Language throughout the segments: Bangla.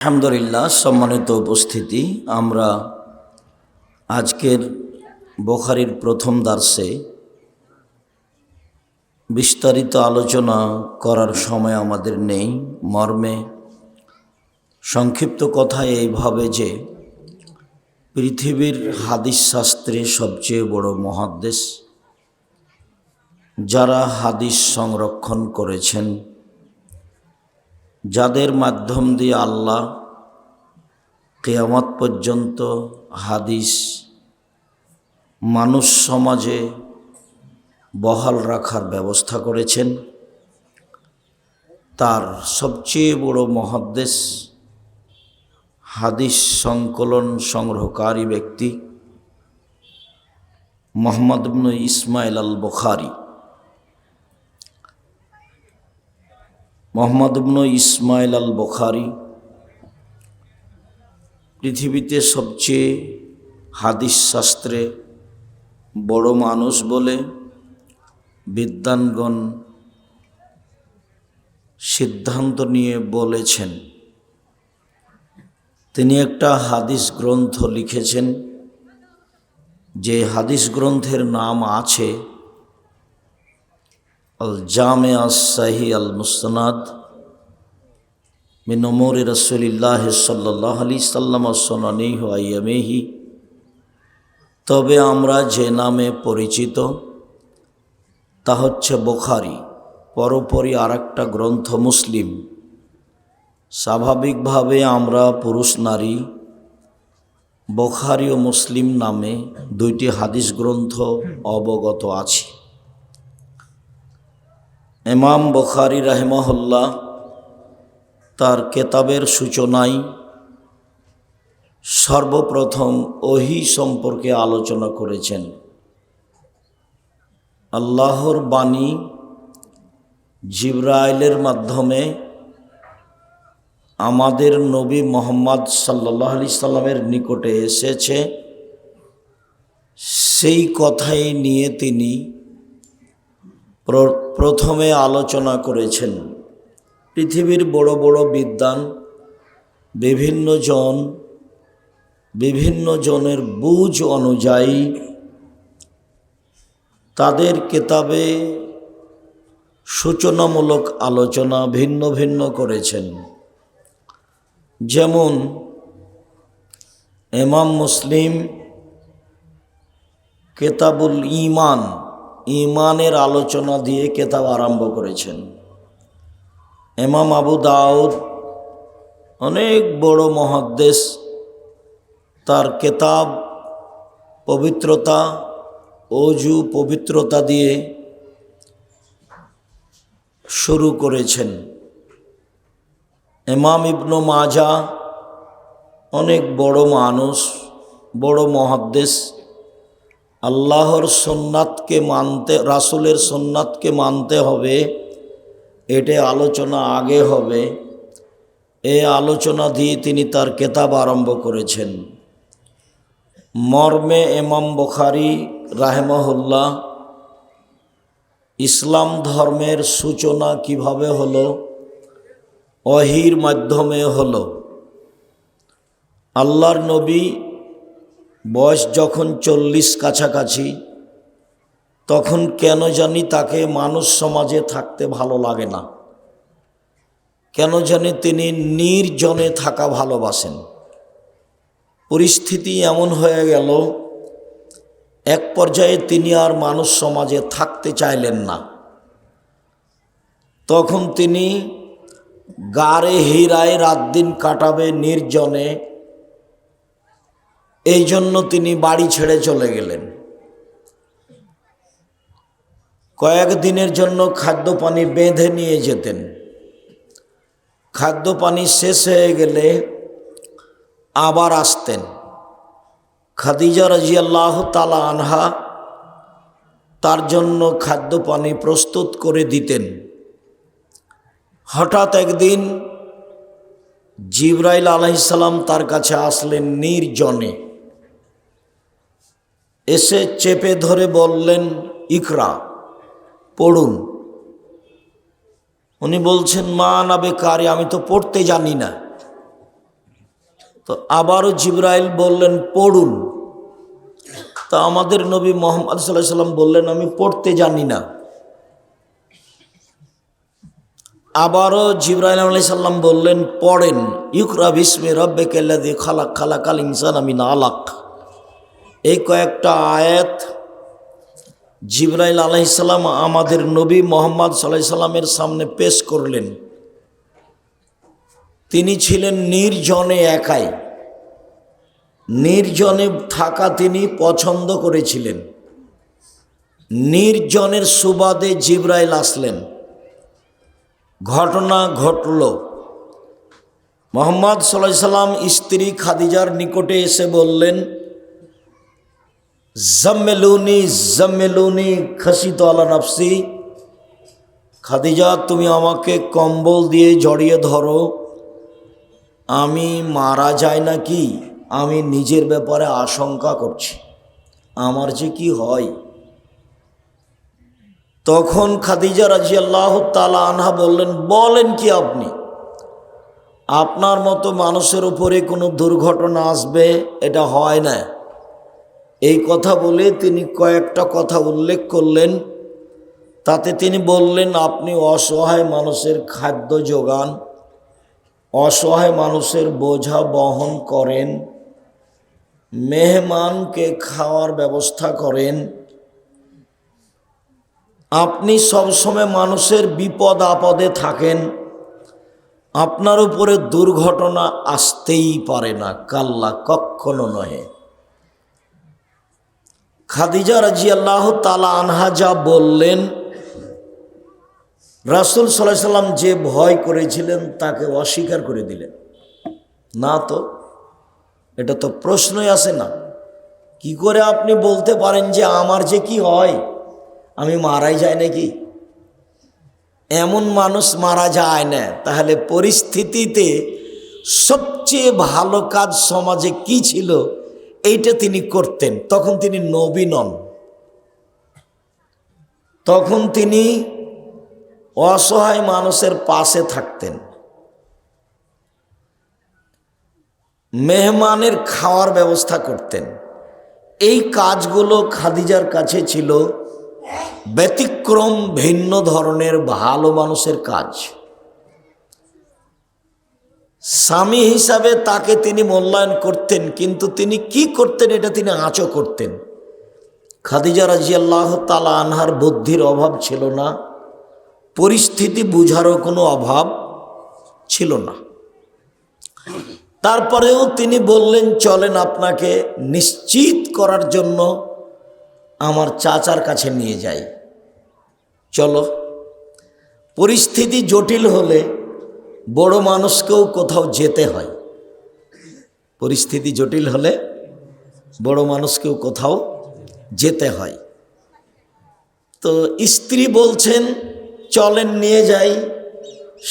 আলহামদুলিল্লাহ, সম্মানিত উপস্থিতি, আমরা আজকের বুখারীর প্রথম দার্সে বিস্তারিত আলোচনা করার সময় আমাদের নেই। মর্মে সংক্ষিপ্ত কথায় এইভাবে যে পৃথিবীর হাদিস শাস্ত্রে সবচেয়ে বড় মুহাদ্দিস, যারা হাদিস সংরক্ষণ করেছেন, যাদের মাধ্যম দিয়ে আল্লাহ কিয়ামত পর্যন্ত হাদিস মানুষ সমাজে বহাল রাখার ব্যবস্থা করেছেন, তার সবচেয়ে বড় মুহাদ্দিস, হাদিস সংকলন সংগ্রহকারী ব্যক্তি মুহাম্মদ ইবনে ইসমাইল আল বুখারী। মুহাম্মদ ইবনে ইসমাইল আল বুখারী পৃথিবীতে সবচেয়ে হাদিস শাস্ত্রে বড় মানুষ বলে বিদ্বানগণ সিদ্ধান্ত নিয়ে বলেছেন। তিনি একটা হাদিস গ্রন্থ লিখেছেন, যে হাদিস গ্রন্থের নাম আছে আল জামে আস সাহি আল মুসনাদ মিন উমুরি রাসূলিল্লাহ সাল্লাল্লাহু আলাইহি সাল্লাম ওয়া সুনানিহি ওয়া আইয়ামিহি। তবে আমরা যে নামে পরিচিত তা হচ্ছে বুখারী। পরপরই আরেকটা গ্রন্থ মুসলিম। স্বাভাবিকভাবে আমরা পুরুষ নারী বুখারী ও মুসলিম নামে দুইটি হাদিস গ্রন্থ অবগত আছি। ইমাম বুখারী রাহিমাহুল্লাহ তার কেতাবের সূচনায় সর্বপ্রথম ওহী সম্পর্কে আলোচনা করেছেন। আল্লাহর বাণী জিবরাইলের মাধ্যমে আমাদের নবী মুহাম্মদ সাল্লাল্লাহু আলাইহি সাল্লামের নিকটে এসেছে, সেই কথাই নিয়ে তিনি প্রথমে আলোচনা করেছেন। পৃথিবীর বড় বড় বিদ্বান বিভিন্ন জনের বুঝ অনুযায়ী তাদের কেতাবে সূচনামূলক আলোচনা ভিন্ন ভিন্ন করেছেন। যেমন ইমাম মুসলিম কেতাবুল ঈমান, ঈমানের আলোচনা দিয়ে কেতাব আরম্ভ করেছেন। ইমাম আবু দাউদ অনেক বড় মুহাদ্দিস, তার কেতাব পবিত্রতা, ওযু পবিত্রতা দিয়ে শুরু করেছেন। ইমাম ইবনে মাজাহ অনেক বড় মানুষ, বড় মুহাদ্দিস, আল্লাহর সুন্নাতকে মানতে, রাসূলের সুন্নাতকে মানতে হবে, এটা আলোচনা আগে হবে। এই আলোচনা দিয়ে তিনি তার কেতাব আরম্ভ করেছেন। মর্মে ইমাম বুখারী রাহিমাহুল্লাহ ইসলাম ধর্মের সূচনা কিভাবে হলো, ওহীর মাধ্যমে হলো। আল্লাহর নবী বয়স যখন 40 কাছাকাছি, তখন কেন জানি তাকে মানুষ সমাজে থাকতে ভালো লাগে না। কেন জানি তিনি নির্জনে থাকা ভালোবাসেন। পরিস্থিতি এমন হয়ে গেল, এক পর্যায়ে তিনি আর মানুষ সমাজে থাকতে চাইলেন না। তখন তিনি গারে হীরায় রাত দিন কাটাবে নির্জনে, এই জন্য তিনি বাড়ি ছেড়ে চলে গেলেন। কয়েকদিনের জন্য খাদ্য পানি বেঁধে নিয়ে যেতেন। খাদ্য পানি শেষ হয়ে গেলে আবার আসতেন। খাদিজা রাদিয়াল্লাহু তাআলা আনহা তার জন্য খাদ্য পানি প্রস্তুত করে দিতেন। হঠাৎ একদিন জিবরাইল আলাইহিস সালাম তার কাছে আসলেন নির্জনে। এসে চেপে ধরে বললেন, ইকরা, পড়ুন। উনি বলছেন, মা না বেকারি, আমি তো পড়তে জানি না। তো আবারও জিবরাইল বললেন পড়ুন। তো আমাদের নবী মুহাম্মদ সাল্লাল্লাহু আলাইহি সাল্লাম বললেন আমি পড়তে জানি না। আবারও জিবরাইল আলাইহিস সালাম বললেন পড়েন, ইকরা বিসমি রাব্বিকাল্লাযী খালাক খালাকাল ইনসানা মিন আলাক। এই কয়েকটা আয়াত জিবরাইল আলাইহিস সালাম আমাদের নবী মুহাম্মদ সাল্লাল্লাহু আলাইহি সাল্লামের সামনে পেশ করলেন। তিনি ছিলেন নির্জনে একাই, নির্জনে থাকা তিনি পছন্দ করেছিলেন। নির্জনের সুবাদে জিবরাইল আসলেন। ঘটনা ঘটল, মুহাম্মদ সাল্লাল্লাহু আলাইহি সাল্লাম স্ত্রী খাদিজার নিকটে এসে বললেন জাম্মিলুনি জাম্মিলুনি খাসিতু আলা নাফসি। খাদিজা তুমি আমাকে কম্বল দিয়ে জড়িয়ে ধরো, আমি মারা যায় নাকি আমি নিজের ব্যাপারে আশঙ্কা করছি, আমার যে কি হয়। তখন খাদিজা রাদিয়াল্লাহু তাআলা আনহা বললেন বলেন কি আপনি, আপনার মতো মানুষের উপরে কোনো দুর্ঘটনা আসবে এটা হয় না। এই কথা বলে তিনি কয়েকটা কথা উল্লেখ করলেন। তাতে তিনি বললেন আপনি অসহায় মানুষের খাদ্য যোগান, অসহায় মানুষের বোঝা বহন করেন, মেহমানকে খাওয়ার ব্যবস্থা করেন, আপনি সবসময় মানুষের বিপদ আপদে থাকেন, আপনার উপরে দুর্ঘটনা আসতেই পারে না, কাল্লা কখনো নহে। খাদিজা রাদিয়াল্লাহু তাআলা আনহা যা বললেন, রাসূল সাল্লাল্লাহু আলাইহি সাল্লাম যে ভয় করেছিলেন তাকে অস্বীকার করে দিলেন। না তো, এটা তো প্রশ্নই আসে না। কি করে আপনি বলতে পারেন যে আমার যে কি হয়, আমি মারাই যায় নাকি? এমন মানুষ মারা যায় না। তাহলে পরিস্থিতিতে সবচেয়ে ভালো কাজ সমাজে কি ছিল এইটা তিনি করতেন। তখন তিনি নবী নন, তখন তিনি অসহায় মানুষের পাশে থাকতেন, মেহমানের খাওয়ার ব্যবস্থা করতেন। এই কাজগুলো খাদিজার কাছে ছিল ব্যতিক্রম, ভিন্ন ধরনের ভালো মানুষের কাজ। স্বামী হিসাবে তাকে তিনি মূল্যায়ন করতেন, কিন্তু তিনি কি করতেন এটা তিনি আঁচও করতেন। খাদিজা রাদিয়াল্লাহু তাআলা আনহার বুদ্ধির অভাব ছিল না, পরিস্থিতি বুঝারও কোনো অভাব ছিল না। তারপরেও তিনি বললেন চলেন আপনাকে নিশ্চিত করার জন্য আমার চাচার কাছে নিয়ে যাই, চলো। পরিস্থিতি জটিল হলে বড় মানুষকেও কোথাও যেতে হয়, পরিস্থিতি জটিল হলে বড় মানুষকেও কোথাও যেতে হয়। তো স্ত্রী বলছেন চলেন নিয়ে যাই,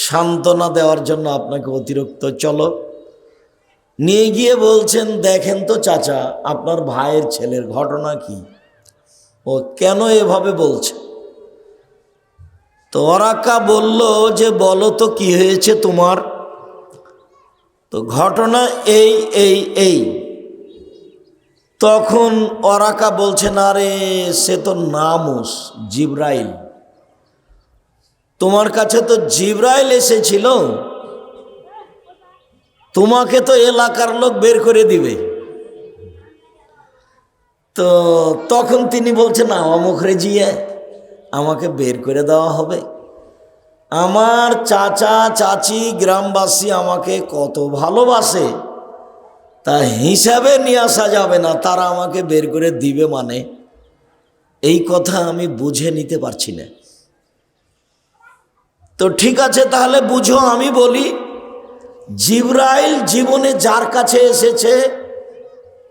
সান্ত্বনা দেওয়ার জন্য আপনাকে অতিরিক্ত চলো। নিয়ে গিয়ে বলছেন দেখেন তো চাচা আপনার ভাইয়ের ছেলের ঘটনা কি, ও কেন এভাবে বলছে। তো ওরাকা বলল যে বলো তো কি হয়েছে তোমার। তো ঘটনা এই এই এই। তখন ওরাকা বলছেন আরে সে তো নামুস জিবরাইল, তোমার কাছে তো জিবরাইল এসেছিল, তোমাকে তো এলাকার লোক বের করে দিবে। তো তখন তিনি বলছেন অমুক রেজিয়ে আমাকে বের করে দেওয়া হবে, আমার চাচা চাচি গ্রামবাসী আমাকে কত ভালোবাসে তা হিসাবে নিয়ে আসা যাবে না, তারা আমাকে বের করে দিবে মানে এই কথা আমি বুঝে নিতে পারছি না। তো ঠিক আছে তাহলে বুঝো, আমি বলি জিবরাইল জীবনে যার কাছে এসেছে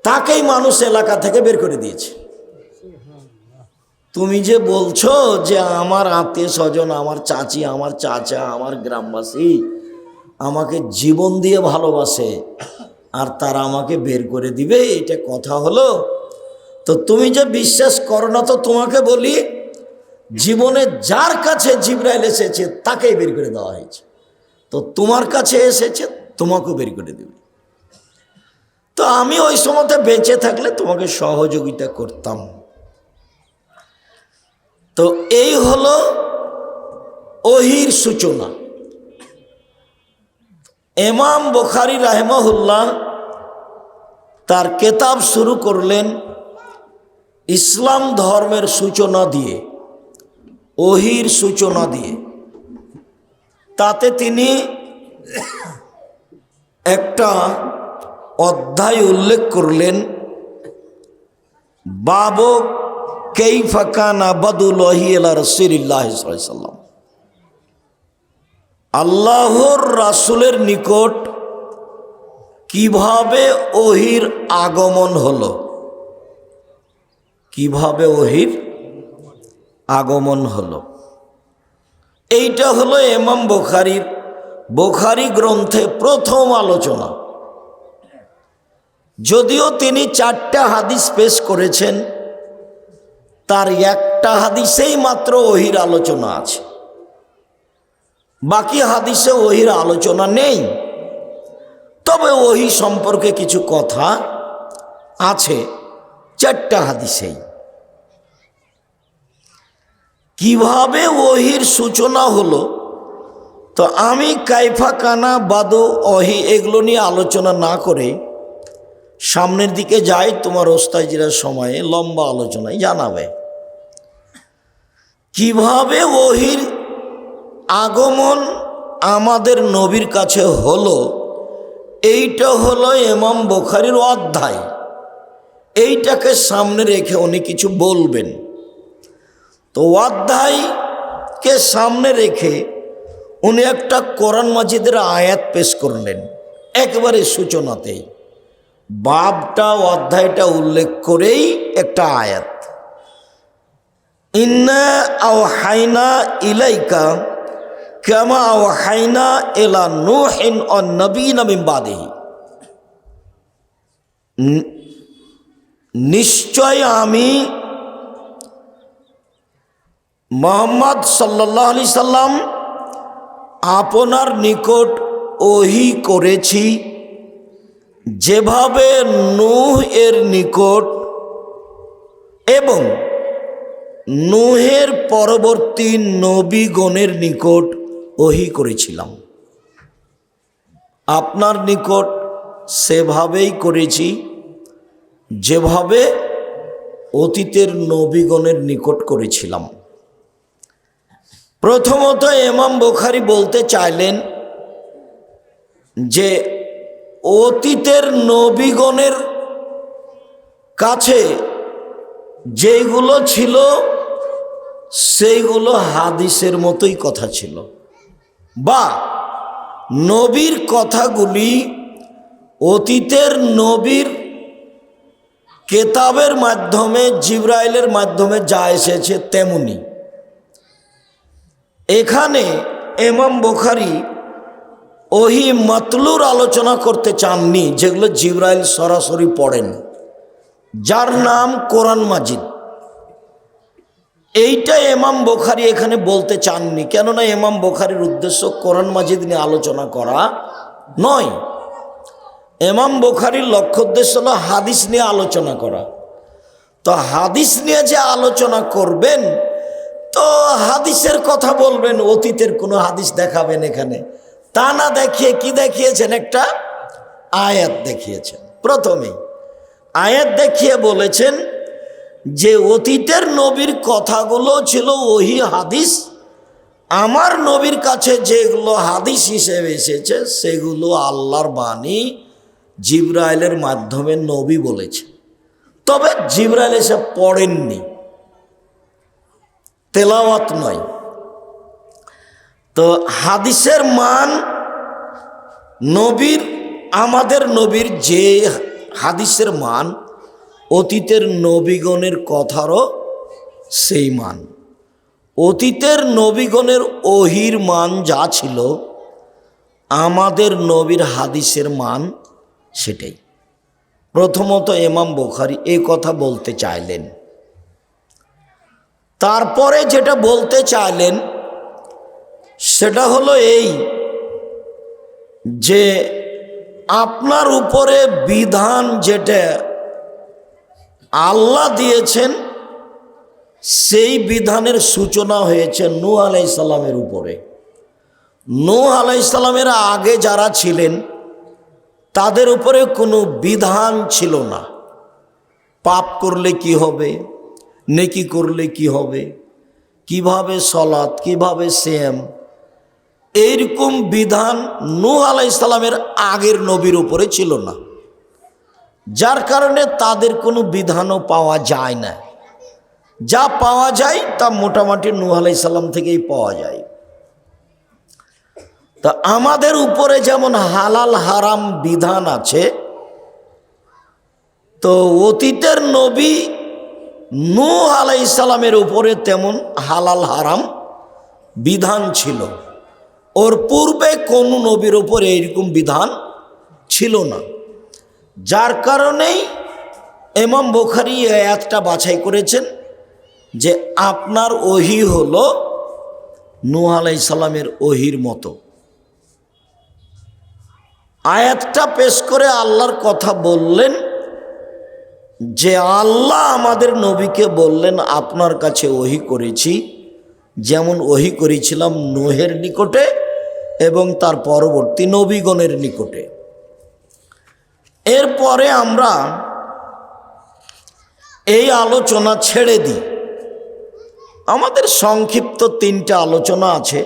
তাকেই মানুষ এলাকা থেকে বের করে দিয়েছে। তুমি যে বলছো যে আমার আত্মীয় স্বজন, আমার চাচি, আমার চাচা, আমার গ্রামবাসী আমাকে জীবন দিয়ে ভালোবাসে আর তারা আমাকে বের করে দিবে, এটা কথা হলো? তো তুমি যে বিশ্বাস করো না, তো তোমাকে বলি জীবনে যার কাছে জিবরাইল এসেছে তাকেই বের করে দেওয়া হয়েছে। তো তোমার কাছে এসেছে, তোমাকেও বের করে দেবে। তো আমি ওই সময়তে বেঁচে থাকলে তোমাকে সহযোগিতা করতাম। তো এই হলো ওহির সূচনা। ইমাম বুখারী রাহিমাহুল্লাহ তার কিতাব শুরু করলেন ইসলাম ধর্মের সূচনা দিয়ে, ওহির সূচনা দিয়ে। তাতে তিনি একটা অধ্যায় উল্লেখ করলেন, বাবু কাইফা কানা বাদুল ওহী ইলা রাসূলিল্লাহ সাল্লাল্লাহু আলাইহি ওয়াসাল্লাম। আল্লাহর রাসূলের নিকট কিভাবে ওহির আগমন হলো, কিভাবে ওহির আগমন হলো। এইটা হলো ইমাম বুখারীর বুখারী গ্রন্থে প্রথম আলোচনা। যদিও তিনি 4টা হাদিস পেশ করেছেন, তার একটা হাদিসেই মাত্র ওহির আলোচনা আছে, বাকি হাদিসে ওহির আলোচনা নেই। তবে ওহি সম্পর্কে কিছু কথা আছে 4টা হাদিসেই। কিভাবে ওহির সূচনা হলো, তো আমি কাইফা কানা বাদু ওহি এগুলো নিয়ে আলোচনা না করে সামনের দিকে যাই, তোমার ওস্তাজিরা সময়ে লম্বা আলোচনায় জানাবে কিভাবে ওহির আগমন আমাদের নবীর কাছে হলো। এইটা হলো ইমাম বুখারীর অধ্যায়। এইটাকে সামনে রেখে উনি কিছু বলবেন। তো অধ্যায়কে সামনে রেখে উনি একটা কোরআন মাজিদের আয়াত পেশ করলেন একেবারে সূচনাতেই। বাবটা অধ্যায়টা উল্লেখ করেই একটা আয়াত, ইন্না আওহাইনা ইলাইকা কামা আওহাইনা ইলা নূহিন ওয়ান নবিয়্যিনা মিন বাদিহি। নিশ্চয় আমি মুহাম্মদ সাল্লাল্লাহু আলাইহি সাল্লাম আপনার নিকট ওহী করেছি যেভাবে নূহ এর নিকট এবং নূহের পরবর্তী নবীগণের নিকট ওহী করেছিলাম। আপনার নিকট সেভাবেই করেছি যেভাবে অতীতের নবীগণের নিকট করেছিলাম। প্রথমত ইমাম বুখারী বলতে চাইলেন যে অতীতের নবীগণের কাছে যেগুলো ছিল সেইগুলো হাদিসের মতোই কথা ছিল, বা নবীর কথাগুলি অতীতের নবীর কেতাবের মাধ্যমে জিবরাইলের মাধ্যমে যা এসেছে তেমনি। এখানে ইমাম বুখারী ওহী মাতলুর আলোচনা করতে চাননি, যেগুলো জিবরাইল সরাসরি পড়েন, যার নাম কোরআন মাজিদ। এইটা ইমাম বুখারী এখানে বলতে চাননি, কেননা ইমাম বুখারীর উদ্দেশ্য কোরআন মাজিদ নিয়ে আলোচনা করা নয়। ইমাম বুখারীর লক্ষ্য উদ্দেশ্য হলো হাদিস নিয়ে আলোচনা করা। তো হাদিস নিয়ে যে আলোচনা করবেন, তো হাদিসের কথা বলবেন, অতীতের কোনো হাদিস দেখাবেন এখানে তা না দেখিয়ে কি দেখিয়েছেন, একটা আয়াত দেখিয়েছেন। প্রথমেই আয়াত দেখিয়ে বলেছেন যে অতীতের নবীর কথাগুলো ছিল ওহী হাদিস, আমার নবীর কাছে যেগুলো হাদিস হিসেবে এসেছে সেগুলো আল্লাহর বাণী, জিবরাইলের মাধ্যমে নবী বলেছে। তবে জিবরাইল এসে পড়েননি, তেলাওয়াত নয়। তো হাদিসের মান নবীর, আমাদের নবীর যে হাদিসের মান অতীতের নবীগণের কথারও সেই মান। অতীতের নবীগণের ওহির মান যা ছিল, আমাদের নবীর হাদিসের মান সেটাই। প্রথমত ইমাম বুখারী এই কথা বলতে চাইলেন। তারপরে যেটা বলতে চাইলেন সেটা হলো এই যে আপনার উপরে বিধান যেটা আল্লাহ দিয়েছেন সেই বিধানের সূচনা হয়েছে নূহ আলাইহিস সালামের উপরে। নূহ আলাইহিস সালামের আগে যারা ছিলেন তাদের উপরে কোনো বিধান ছিল না। পাপ করলে কি হবে, নেকি করলে কি হবে, কিভাবে সলাত, কিভাবে সিয়াম, এইরকম বিধান নূহ আলাইহিস সালামের আগের নবীর উপরে ছিল না, যার কারণে তাদের কোনো বিধানও পাওয়া যায় না। যা পাওয়া যায় তা মোটামুটি নূহ আলাইহিস সালাম থেকেই পাওয়া যায়। তা আমাদের উপরে যেমন হালাল হারাম বিধান আছে, তো অতীতের নবী নূহ আলাইহিস সালামের উপরে তেমন হালাল হারাম বিধান ছিল। ওর পূর্বে কোন নবীর উপরে এইরকম বিধান ছিল না, যার কারণেই ইমাম বুখারী এই আয়াতটা বাছাই করেছেন যে আপনার ওহী হলো নূহ আলাইহিস সালামের ওহীর মতো। আয়াতটা পেশ করে আল্লাহর কথা বললেন যে আল্লাহ আমাদের নবীকে বললেন আপনার কাছে ওহী করেছি যেমন ওহী করেছিলাম নূহের নিকটে এবং তার পরবর্তী নবীগণের নিকটে। এরপরে আমরা এই আলোচনা ছেড়ে দিই। আমাদের সংক্ষিপ্ত 3টা আলোচনা আছে।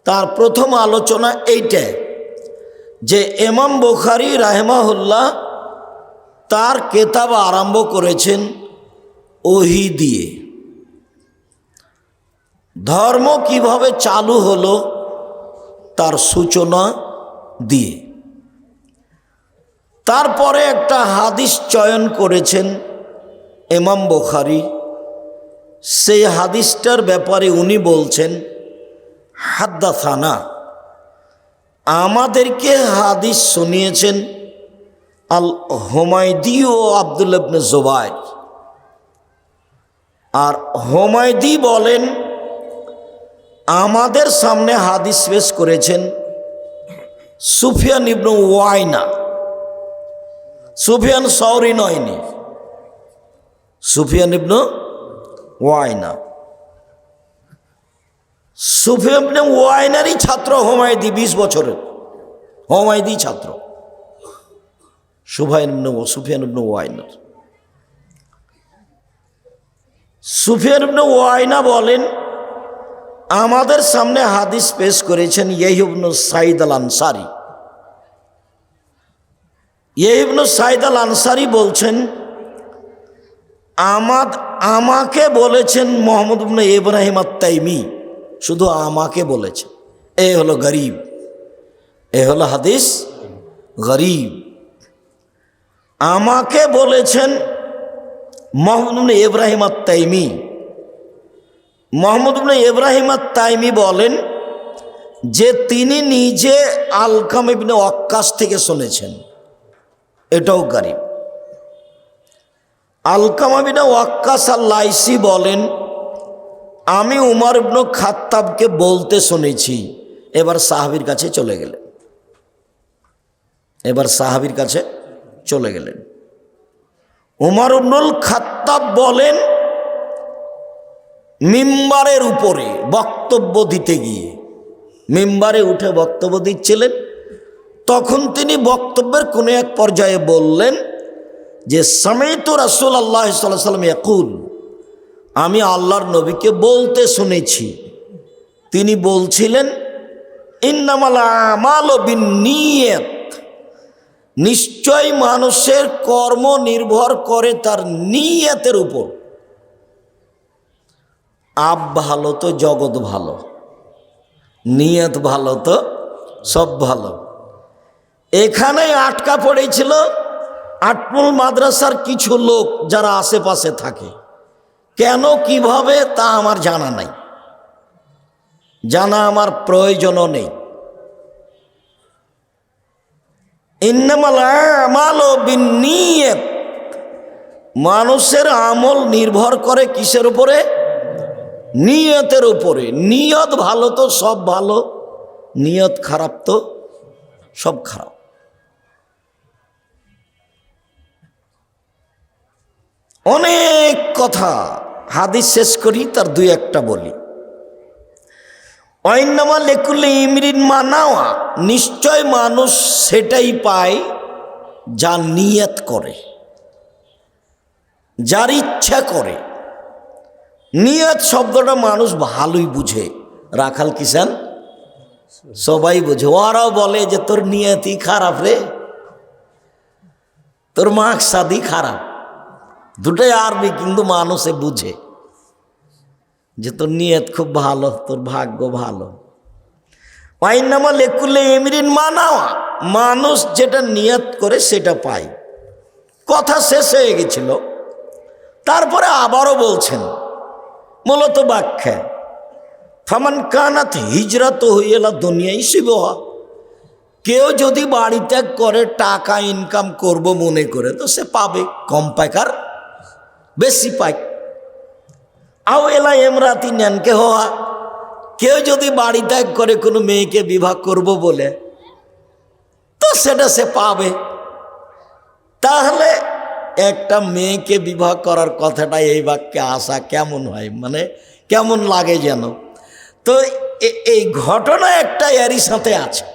তার প্রথম আলোচনা এইটা যে ইমাম বুখারী রাহিমাহুল্লাহ তার কিতাব আরম্ভ করেছেন ওহী দিয়ে। ধর্ম কিভাবে চালু হলো তার সূচনা দিয়ে। তারপরে একটা হাদিস চয়ন করেছেন ইমাম বুখারী। সেই হাদিসটার ব্যাপারে উনি বলছেন হাদ্দাসানা, আমাদেরকে হাদিস শুনিয়েছেন আল হুমায়দি ও আব্দুল্লাহ ইবনে জুবাইর। আর হুমায়দি বলেন আমাদের সামনে হাদিস পেশ করেছেন সুফিয়ান ইবনে ওয়াইনা। সুফিয়ান সৌরি নয়নি, সুফিয়ান ইবনে ওয়াইনা। সুফিয়ান ইবনে ওয়াইনারই ছাত্র হুমায়দি, 20 বছরের হুমায়দি ছাত্র সুফিয়ান ইবনে ওয়াইনা। সুফিয়ান ইবনে ওয়াইনা বলেন আমাদের সামনে হাদিস পেশ করেছেন ইয়াহইয়া ইবনে সাঈদ আল আনসারী। ইয়াহইয়া ইবনে সাঈদ আল আনসারী বলছেন আমাকে বলেছেন মুহাম্মদ ইবনে ইব্রাহিম আত-তাইমি, শুধু আমাকে বলেছেন। এ হলো গরিব, এ হলো হাদিস গরিব। আমাকে বলেছেন মুহাম্মদ ইবনে ইব্রাহিম আত-তাইমি। মুহাম্মদ ইবনে ইব্রাহিম আত-তাইমি বলেন যে তিনি নিজে আলকামা ইবনে ওয়াক্কাস থেকে শুনেছেন, এটাও গরিব। আলকামা ইবনে ওয়াক্কাস আল-লাইসি বলেন আমি উমর ইবনে খাত্তাবকে বলতে শুনেছি। এবার সাহাবীর কাছে চলে গেলেন, উমর ইবনুল খাত্তাব বলেন মিম্বারের উপরে বক্তব্য দিতে গিয়ে, মিম্বারে উঠে বক্তব্য দিচ্ছিলেন, তখন তিনি বক্তব্যের কোনো এক পর্যায়ে বললেন যে সামিতু রাসূলুল্লাহ সাল্লাল্লাহু আলাইহি ওয়াসাল্লাম ইয়াকুল, আমি আল্লাহর নবীকে বলতে শুনেছি। তিনি বলছিলেন ইন্নামাল আমালু বিন্নিয়াত, নিশ্চয় মানুষের কর্ম নির্ভর করে তার নিয়তের উপর। আপ ভালো তো জগৎ ভালো, নিয়ত ভালো তো সব ভালো। এখানেই আটকা পড়েছিল আটমুল মাদ্রাসার কিছু লোক যারা আশেপাশে থাকে। কেন কিভাবে তা আমার জানা নাই, জানা আমার প্রয়োজনও নেই। ইন্নামাল আমালু বিন্নিয়াত, মানুষের আমল নির্ভর করে কিসের উপরে? নিয়তের উপরে। নিয়ত ভালো তো সব ভালো, নিয়ত খারাপ তো সব খারাপ। অনেক কথা হাদিস শেষ করি, তার দুই একটা বলি। অইন্নামা লেকুল্লে ইমরিন মানাওয়া, নিশ্চয় মানুষ সেটাই পায় যা নিয়ত করে, যার ইচ্ছা করে। নিয়ত শব্দটা মানুষ ভালোই বুঝে, রাখাল কিষান সবাই বুঝে। ওরাও বলে যে তোর নিয়তই খারাপ রে, তোর মাকসাদই খারাপ, দুটাই আরবি, কিন্তু মানুষে বুঝে যে তোর নিয়ত খুব ভালো, তোর ভাগ্য ভালো। ওয়াইন্নামা লেকুল্লে ইমরিন মানাওয়া, মানুষ যেটা নিয়ত করে সেটা পায়। কথা শেষ হয়ে গেছিল, তারপরে আবারও বলছেন মূলত ব্যাখ্যা, ফামান কানাত হিজরত হইলা দুনিয়াই শিবহা, কেউ যদি বাড়ি ত্যাগ করে টাকা ইনকাম করব মনে করে, তো সে পাবে, কম পাইকার বেশি পায়। আও এলা এমরাতি ন্যানকে হওয়া, কেউ যদি বাড়ি ত্যাগ করে কোনো মেয়েকে বিবাহ করব বলে, তো সেটা সে পাবে। তাহলে একটা মেয়েকে বিবাহ করার কথাটা এই বাক্যে আসা কেমন হয়, মানে কেমন লাগে যেন। তো এই ঘটনা একটা এরই সাথে আছে।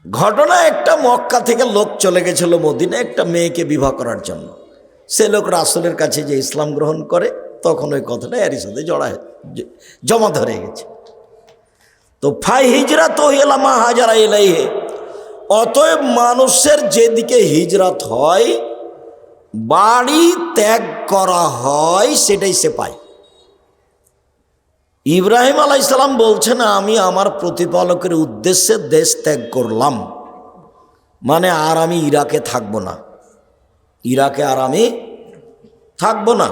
ঘটনা একটা, মক্কা থেকে লোক চলে গেছিল মদিনা একটা মেয়েকে বিবাহ করার জন্য। সে লোক রাসূলের কাছে যে ইসলাম গ্রহণ করে, তখন ওই কথাটা এরই সাথে জমা ধরে গেছে। তো ফাই হিজরাত হইলা মা হাজারা ইলাইহি, অতএব মানুষের যেদিকে হিজরত হয়, বাড়ি ত্যাগ করা হয়, সেটাই সে পায়। ইব্রাহিম আলাইহিস সালাম বলছেন, আমি আমার প্রতিপালকের উদ্দেশ্যে দেশ ত্যাগ করলাম, মানে আর আমি ইরাকে থাকবো না, ইরাকে আর আমি থাকবো না।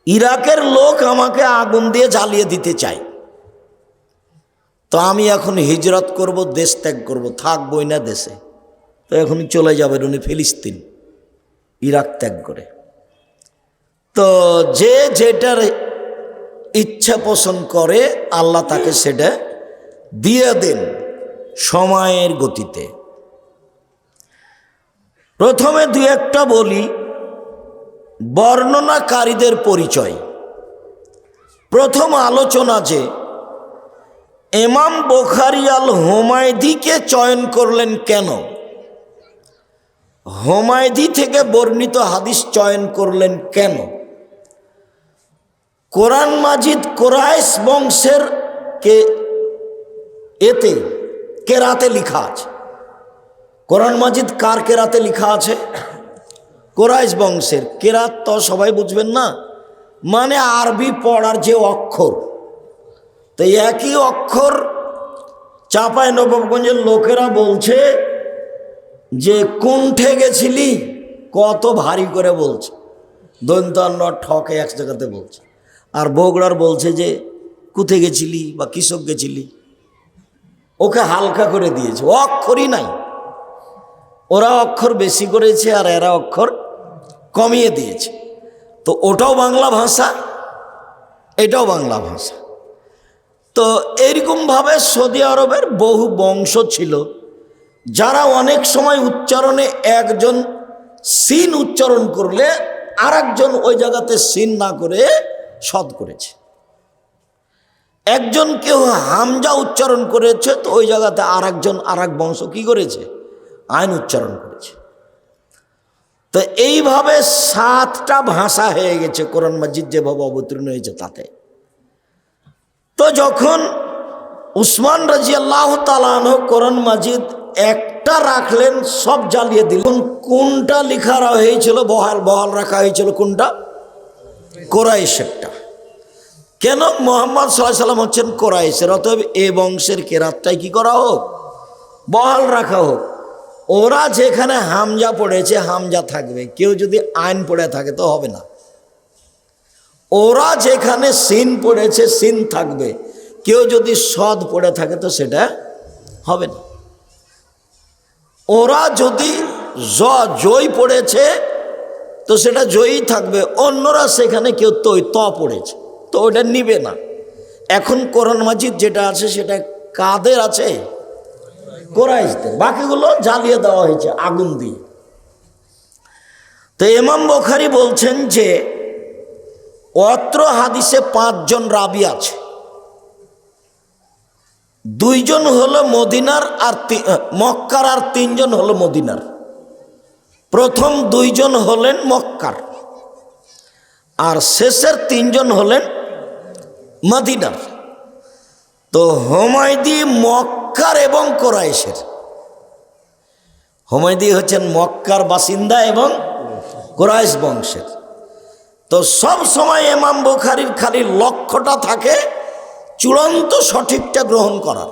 ইরাকের লোক আমাকে আগুন দিয়ে জ্বালিয়ে দিতে চায়, তো আমি এখন হিজরত করব, দেশ ত্যাগ করব, থাকবই না দেশে। তো এখনই চলে যাবেন উনি ফিলিস্তিন, ইরাক ত্যাগ করে। তো যে যেটার ইচ্ছা পোষণ করে, আল্লাহ তাকে সেটা দিয়ে দেন সময়ের গতিতে। প্রথমে দু একটা বলি বর্ণনাকারীদের পরিচয়। প্রথম আলোচনা যে ইমাম বুখারী আল হুমায়দিকে চয়ন করলেন কেন, হুমায়দি থেকে বর্ণিত হাদিস চয়ন করলেন কেন। কোরআন মাজিদ কোরাইশ বংশের কেরাতে লিখা আছে। কোরআন মাজিদ কার কেরাতে লিখা আছে? কোরাইশ বংশের। কেরাত তো সবাই বুঝবেন না, মানে আরবি পড়ার যে অক্ষর। তো একই অক্ষর চাঁপাইনবাবগঞ্জের লোকেরা বলছে যে কুণ্ঠে গেছিলি, কত ভারী করে বলছে, দন্তান্ন ঠকে এক জায়গাতে বলছে। আর বগুড়ার বলছে যে কুথে গেছিলি বা কৃষক গেছিলি, ওকে হালকা করে দিয়েছে, অক্ষরই নাই। ওরা অক্ষর বেশি করেছে আর এরা অক্ষর কমিয়ে দিয়েছে। তো ওটাও বাংলা ভাষা, এটাও বাংলা ভাষা। তো এইরকমভাবে সৌদি আরবের বহু বংশ ছিল, যারা অনেক সময় উচ্চারণে একজন সিন উচ্চারণ করলে আর একজন ওই জায়গাতে সিন না করে সদ করেছে। একজন কেউ হামজা উচ্চারণ করেছে, তো ওই জায়গাতে আর একজন আর এক বংশ কি করেছে, আইন উচ্চারণ করেছে। তো এইভাবে 7টা ভাষা হয়ে গেছে কোরআন মাজিদ যেভাবে অবতীর্ণ হয়েছে তাতে। তো যখন উসমান রাদিয়াল্লাহু তাআলা আনহু কোরআন মাজিদ একটা রাখলেন, সব জ্বালিয়ে দিলেন। কোনটা লিখা হয়েছিল, বহাল রাখা হয়েছিল কোনটা? কোরাইশেরটা। কেন? মুহাম্মদ সাল্লাল্লাহু আলাইহি সাল্লাম হচ্ছেন কোরাইশের, অতএব এ বংশের কেরাতটাই কি করা হোক, বহাল রাখা হোক। ওরা যেখানে হামজা পড়েছে হামজা থাকবে, কেউ যদি আইন পড়ে থাকে তো হবে না। ওরা যেখানে সিন পড়েছে সিন থাকবে, কেউ যদি সদ পড়ে থাকে তো সেটা হবে না। ওরা যদি জয় পড়েছে তো সেটা জয়ই থাকবে, অন্যরা সেখানে কেউ ত পড়েছে তো ওটা নিবে না। এখন কোরআন মাজিদ যেটা আছে সেটা কাদের আছে? কোরাইশদের। বাকিগুলো জ্বালিয়ে দেওয়া হয়েছে আগুন দিয়ে। তো ইমাম বুখারী বলছেন যে অত্র হাদিসে 5 জন রাবি আছে। 2 জন হলো মদিনার আর মক্কার, আর 3 জন হলো মদিনার। প্রথম 2 জন হলেন মক্কার, আর শেষের 3 জন হলেন মদিনার। তো হুমায়দি মক্কার এবং কোরাইশের। হুমায়দি হচ্ছেন মক্কার বাসিন্দা এবং কোরাইশ বংশের। তো সব সময় ইমাম বুখারীর খালি লক্ষ্যটা থাকে চূড়ান্ত সঠিকটা গ্রহণ করার।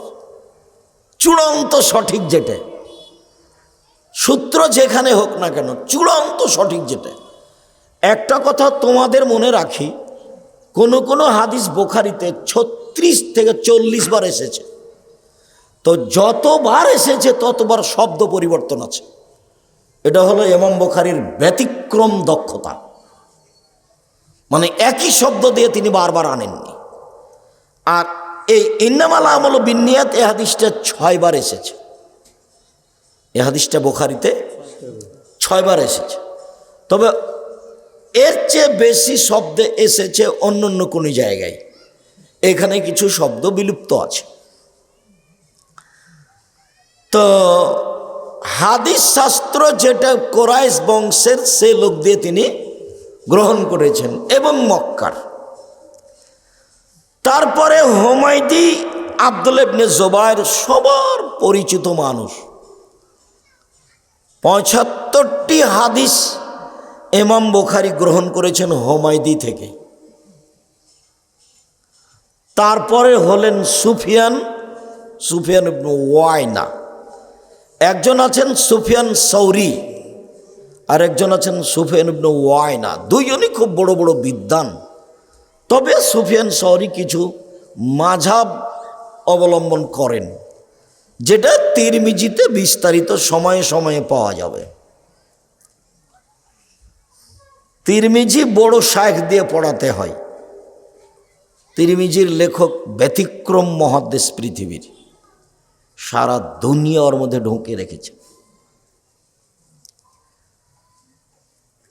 চূড়ান্ত সঠিক যেটা, সূত্র যেখানে হোক না কেন, চূড়ান্ত সঠিক যেটা। একটা কথা তোমাদের মনে রাখি, কোনো কোনো হাদিস বুখারীতে 36 থেকে 40 বার এসেছে। তো যতবার এসেছে ততবার শব্দ পরিবর্তন আছে। এটা হলো ইমাম বুখারীর ব্যতিক্রম দক্ষতা। মানে একই শব্দ দিয়ে তিনি বারবার আনেননি। আর এই ইন্নামাল আমালু বিন্নিয়াত এই হাদিসটা 6 বার এসেছে। এই হাদিসটা বুখারীতে 6 বার এসেছে। তবে এর চেয়ে বেশি শব্দ এসেছে অন্য অন্য কোনো জায়গায়। এখানে কিছু শব্দ বিলুপ্ত আছে। তো হাদিস শাস্ত্র যেটা কোরাইশ বংশের, সে লোক দিয়ে তিনি গ্রহণ করেছেন এবং মক্কার। তারপরে হুমায়দি আব্দুল্লাহ ইবনে জুবায়ের সবার পরিচিত মানুষ। 75টি হাদিস ইমাম বুখারী গ্রহণ করেছেন হুমায়দি থেকে। তারপরে হলেন সুফিয়ান ইবনে ওয়াইনা। একজন আছেন সুফিয়ান সৌরি, আর একজন আছেন সুফিয়ান ইবনে ওয়াইনা। দুইজনই খুব বড় বড় বিদ্বান। তবে সুফিয়ান সৌরি কিছু মাযহাব অবলম্বন করেন, যেটা তিরমিজিতে বিস্তারিত সময়ে সময়ে পাওয়া যাবে। তিরমিজি বড় শায়েখ দিয়ে পড়াতে হয়। তিরমিজির লেখক ব্যতিক্রম মুহাদ্দিস পৃথিবীর, সারা দুনিয়া ওর মধ্যে ঢুকে রেখেছে।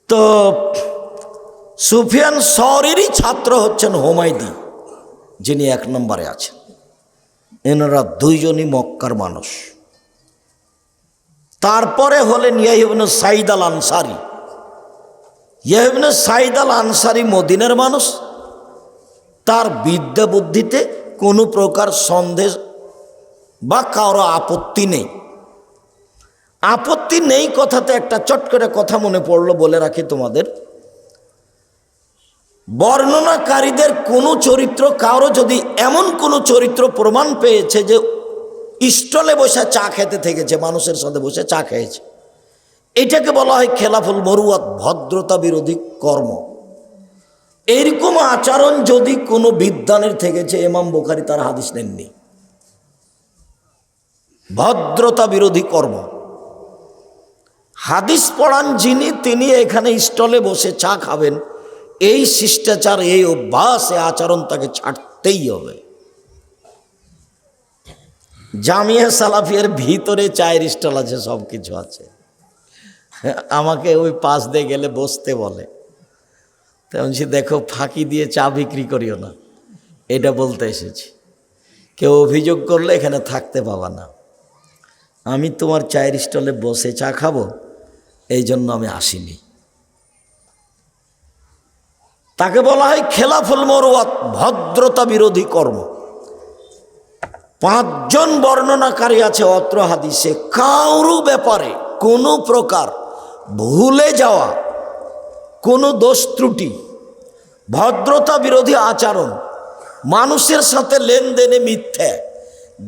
তো সুফিয়ান সৌরিরই ছাত্র হচ্ছেন হুমায়দি, যিনি 1 নম্বরে আছেন। এনারা দুইজনই মক্কার মানুষ। তারপরে হলেন ইয়াহইয়া ইবনে সাঈদ আল আনসারী। ইয়াহইয়া ইবনে সাঈদ আল আনসারী মদিনার মানুষ। তার বিদ্যা বুদ্ধিতে কোনো প্রকার সন্দেহ বা কারো আপত্তি নেই। আপত্তি নেই কথাতে একটা চট করে কথা মনে পড়লো, বলে রাখি তোমাদের। বর্ণনাকারীদের কোনো চরিত্র, কারো যদি এমন কোনো চরিত্র প্রমাণ পেয়েছে যে স্টলে বসে চা খেতে থেকেছে, মানুষের সাথে বসে চা খেয়েছে, এটাকে বলা হয় খেলাফুল মরুয়াত, ভদ্রতা বিরোধী কর্ম। এরকম আচরণ যদি কোনো বিদ্বানের থেকেছে, ইমাম বুখারী তার হাদিস নেননি। ভদ্রতা বিরোধী কর্ম। হাদিস পড়ান যিনি, তিনি এখানে স্টলে বসে চা খাবেন, এই শিষ্টাচার, এই অভ্যাস, এই আচরণ তাকে ছাড়তেই হবে। জামিয়া সালাফিয়ার ভিতরে চায়ের স্টল আছে, সব কিছু আছে। আমাকে ওই পাশ দিয়ে গেলে বসতে বলে, তেমন সে দেখো ফাঁকি দিয়ে চা বিক্রি করিও না, এটা বলতে এসেছি। কেউ অভিযোগ করলে এখানে থাকতে পাবা না। আমি তোমার চায়ের স্টলে বসে চা খাবো, এই জন্য আমি আসিনি। তাকে বলা হয় খেলাফুল মরুয়াত, ভদ্রতা বিরোধী কর্ম। 5 জন বর্ণনাকারী আছে অত্র হাদিসে। কারো ব্যাপারে কোনো প্রকার ভুলে যাওয়া, কোনো দোষ ত্রুটি, ভদ্রতা বিরোধী আচরণ, মানুষের সাথে লেনদেনে মিথ্যা,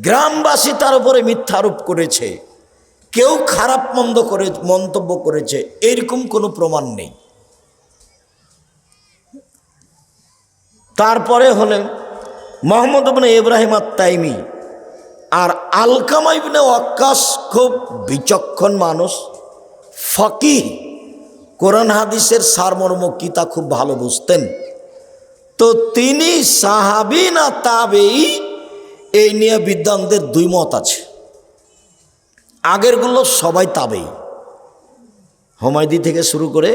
গ্রামবাসী তার উপরে মিথ্যা আরোপ করেছে, কেউ খারাপ মন্তব্য করেছে, এরকম কোনো প্রমাণ নেই। তারপরে হলেন মুহাম্মদ ইবনে ইব্রাহিম আত-তাইমি আর আলকামা ইবনে ওয়াক্কাস। খুব বিচক্ষণ মানুষ, ফকিহ, কোরআন হাদিসের সারমর্ম কি তা খুব ভালো বুঝতেন। তো তিনি সাহাবী না তাবেঈ, এই নিয়ে বিদ্বানদের 2 মত আছে। আগেরগুলো সবাই তাবেঈ, হুমায়দি থেকে শুরু করে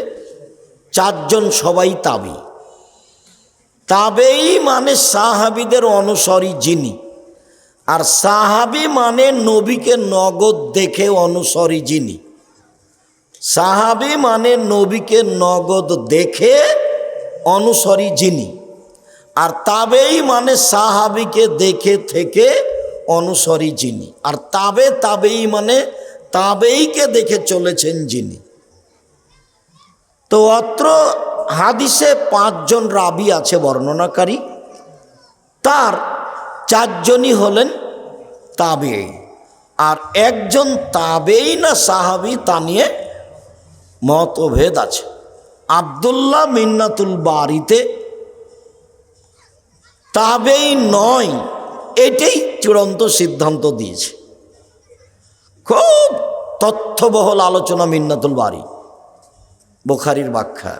চারজন সবাই তাবি। তাবেই মানে সাহাবিদের অনুসরী যিনি, আর সাহাবি মানে নবীকে নগদ দেখে অনুসরী যিনি। সাহাবি মানে নবীকে নগদ দেখে অনুসরী যিনি, আর তাবেই মানে সাহাবিকে দেখে থেকে অনুসরী যিনি, আর তাবেই মানে তাবেইকে দেখে চলেছেন যিনি। তো অত্র হাদিসে 5 জন রাবি আছে বর্ণনাকারী, তার 4 জনই হলেন তাবেই, আর একজন তাবেই না সাহাবি তা নিয়ে মতভেদ আছে। আব্দুল্লাহ মিন্নাতুল বারিতে তাবেই নয় এটাই চূড়ান্ত সিদ্ধান্ত দিয়েছে। খুব তথ্যবহুল আলোচনা মিন্নাতুল বারি, বুখারীর ব্যাখ্যা,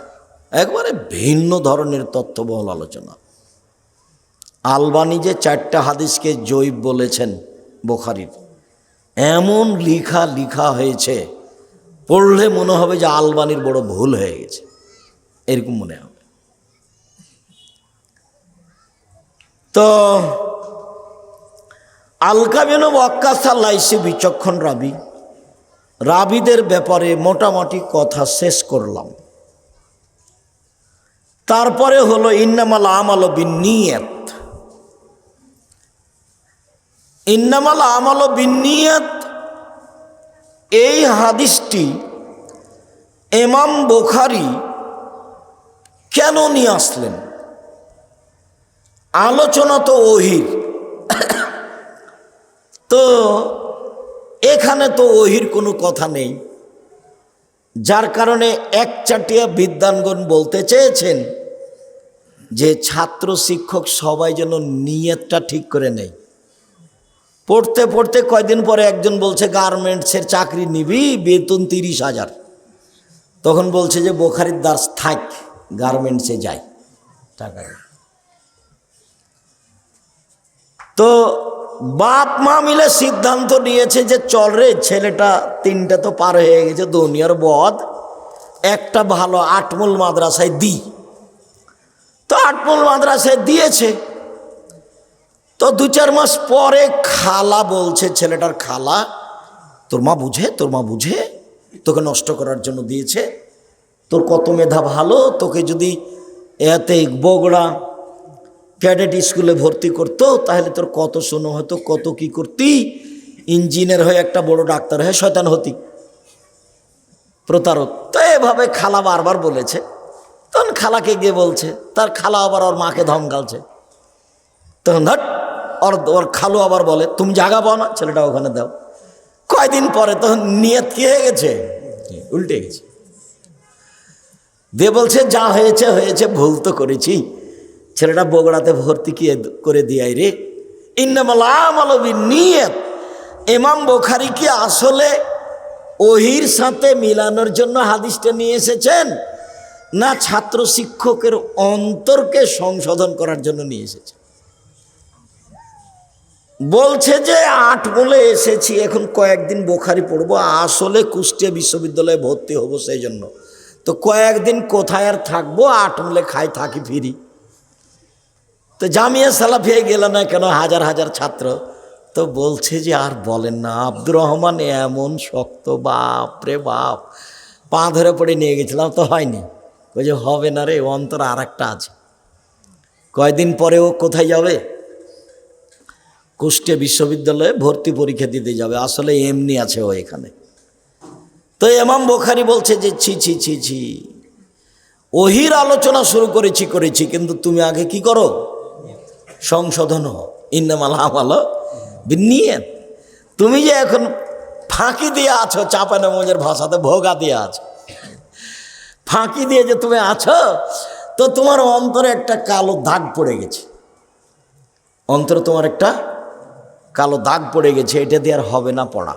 একবারে ভিন্ন ধরনের তথ্যবহুল আলোচনা। আলবানি যে 4টা হাদিসকে জয়ীফ বলেছেন বুখারীর, এমন লিখা হয়েছে, পড়লে মনে হবে যে আলবানির বড় ভুল হয়ে গেছে, এরকম মনে হবে। তো আলকা বিন ওয়াক্কাস আল-লাইসি বিচক্ষণ রাবি, রাবিদের ব্যাপারে মোটামুটি কথা শেষ করলাম। তারপরে হলো ইন্নামাল আমালু বিন্নিয়াত। ইন্নামাল আমালু বিন্নিয়াত এই হাদিসটি ইমাম বুখারী কেন নিয়ে আসলেন? আলোচনা তো ওহির, তো এখানে তো ওহির কোনো কথা নেই, যার কারণে একচাটিয়া বিদ্বানগণ বলতে চেয়েছেন যে ছাত্র শিক্ষক সবাই যেন নিয়তটা ঠিক করে নেয়। পড়তে পড়তে কয়দিন পরে একজন বলছে গার্মেন্টসের চাকরি নিবি, বেতন 30,000, তখন বলছে যে বুখারীর দার্স থাক, গার্মেন্টসে যাই টাকা। তো বাপ মা মিলে সিদ্ধান্ত নিয়েছে যে চল রে, ছেলেটা 3টে তো পার হয়ে গেছে দুনিয়ার বদ, একটা ভালো আটমূল মাদ্রাসায় দিই। তো আটমূল মাদ্রাসায় দিয়েছে। তো 2-4 মাস পরে খালা বলছে, ছেলেটার খালা, তোর মা বুঝে তোকে নষ্ট করার জন্য দিয়েছে, তোর কত মেধা ভালো, তোকে যদি এতে বগুড়া ক্যাডেট স্কুলে ভর্তি করতো তাহলে তোর কত শোনো হতো, কত কি করতি, ইঞ্জিনিয়ার হয়ে একটা বড় ডাক্তার হয়ে শয়তান হতি, প্রতারক। তো এভাবে খালা বারবার বলেছে। তখন খালাকে গিয়ে বলছে, তার খালা আবার ওর মাকে ধমকালছে। তখন ওর খালু আবার বলে, তুমি জায়গা পাও না, ছেলেটা ওখানে দাও। কয়দিন পরে তখন নিয়ত কি হয়ে গেছে, উল্টে গেছে। দিয়ে বলছে যা হয়েছে হয়েছে, ভুল তো করেছি, ছেলেটা বগুড়াতে ভর্তি করে দিয়াই রে। ইন্নামাল আমালু বিন্নিয়াত। ইমাম বুখারী কি আসলে ওহির সাথে মিলানোর জন্য হাদিসটা নিয়ে এসেছেন, না ছাত্র শিক্ষকের অন্তরকে সংশোধন করার জন্য নিয়ে এসেছেন? বলছে যে 8 বলে এসেছি, এখন কয়েকদিন বুখারী পড়বো, আসলে কুষ্টিয়া বিশ্ববিদ্যালয়ে ভর্তি হব সেই জন্য। তো কয়েকদিন কোথায় আর থাকবো, 8 বলে খাই থাকি ফিরি। তো জামিয়া সালাফিয়ায় গেল না কেন, হাজার হাজার ছাত্র। তো বলছে যে আর বলেন না, আব্দুর রহমান এমন শক্ত, বাপ রে বাপ, পা ধরে পড়ে নিয়ে গেছিলাম, তো হয়নি। ওই যে হবে না রে, অন্তর আর একটা আছে। কয়দিন পরে ও কোথায় যাবে, কুষ্টিয়া বিশ্ববিদ্যালয়ে ভর্তি পরীক্ষা দিতে যাবে, আসলে এমনি আছে ও এখানে। তো ইমাম বুখারী বলছে যে ছি ছি ছি ছি, ওহির আলোচনা শুরু করেছি, কিন্তু তুমি আগে কি করো, সংশোধন হও। ইন্নামাল আমালু বিন্নিয়াত। তুমি যে এখন ফাঁকি দিয়ে আছো, চাঁপাইনবাবগঞ্জের ভাষাতে ভোগা দিয়ে আছো, ফাঁকি দিয়ে যে তুমি আছো, তো তোমার অন্তরে একটা কালো দাগ পড়ে গেছে, অন্তরে তোমার একটা কালো দাগ পড়ে গেছে, এটা দিয়ে আর হবে না পড়া।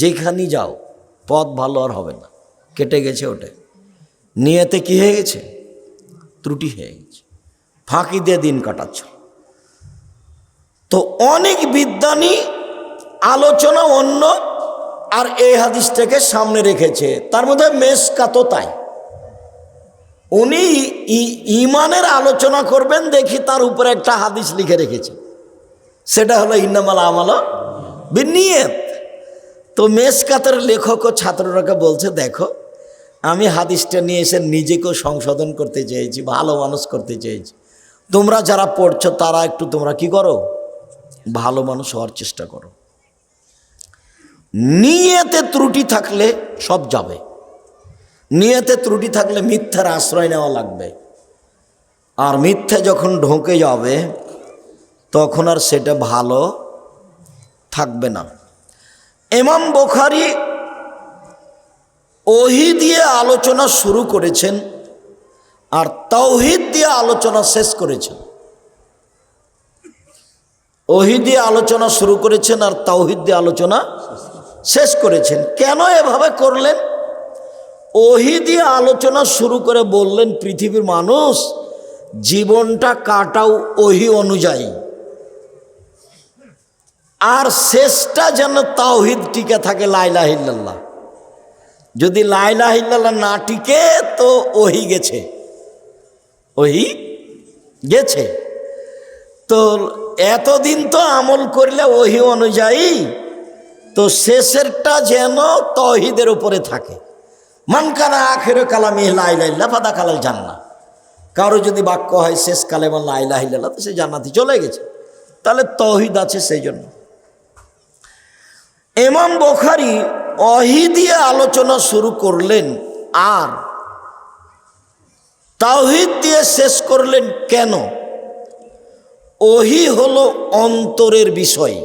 যেখানেই যাও পথ ভালো আর হবে না, কেটে গেছে ওটা। নিয়তে কি হয়ে গেছে, ত্রুটি হয়ে গেছে, ফাঁকি দিয়ে দিন কাটাচ্ছ। তো অনেক বিদ্বানী আলোচনা অন্য, আর এই হাদিসটাকে সামনে রেখেছে। তার মধ্যে মেশকাতও তাই, উনি ইমানের আলোচনা করবেন, দেখি তার উপরে একটা হাদিস লিখে রেখেছে, সেটা হলো ইন্নামাল আমাল বিন্নিয়াত। তো মেশকাতের লেখক ও ছাত্ররাকে বলছে, দেখো আমি হাদিসটা নিয়ে এসে নিজেকেও সংশোধন করতে চেয়েছি, ভালো মানুষ করতে চেয়েছি, তোমরা যারা পড়ছো তারা একটু তোমরা কি করো, ভালো মানুষ হওয়ার চেষ্টা করো। নিয়তে ত্রুটি থাকলে সব যাবে, নিয়তে ত্রুটি থাকলে মিথ্যার আশ্রয় নেওয়া লাগবে, আর মিথ্যা যখন ঢোকে যাবে তখন আর সেটা ভালো থাকবে না। ইমাম বুখারী ওহী দিয়ে আলোচনা শুরু করেছেন আর তাওহীদ দিয়ে আলোচনা শেষ করেছেন। ওহী দিয়ে আলোচনা শুরু করেছেন আর তাওহীদ দিয়ে আলোচনা শেষ করেছেন। কেন এভাবে করলেন? ওহী দিয়ে আলোচনা শুরু করে বললেন, পৃথিবীর মানুষ জীবনটা কাটাও ওহী অনুযায়ী, আর শেষটা যেন তাওহীদ টিকে থাকে, লা ইলাহা ইল্লাল্লাহ। যদি লা ইলাহা ইল্লাল্লাহ না টিকে তো ওহী গেছে, ওহী গেছে। তো এতদিন তো আমল করলে ওহী অনুযায়ী, তো শেষেরটা যেন তাওহীদের উপরে থাকে। মান কানা আখিরু কালামি লা ইলাহা ইল্লাল্লাহ ফাদাখালাল জান্নাহ। কারো যদি বাক্য হয় শেষ কালেমা লা ইলাহা ইল্লাল্লাহ, তো সে জান্নাতে চলে গেছে, তাহলে তাওহীদ আছে। সেই জন্য ইমাম বুখারী ওহী দিয়ে আলোচনা শুরু করলেন আর তাওহীদ দিয়ে শেষ করলেন। কেন? ওহী হলো অন্তরের বিষয়,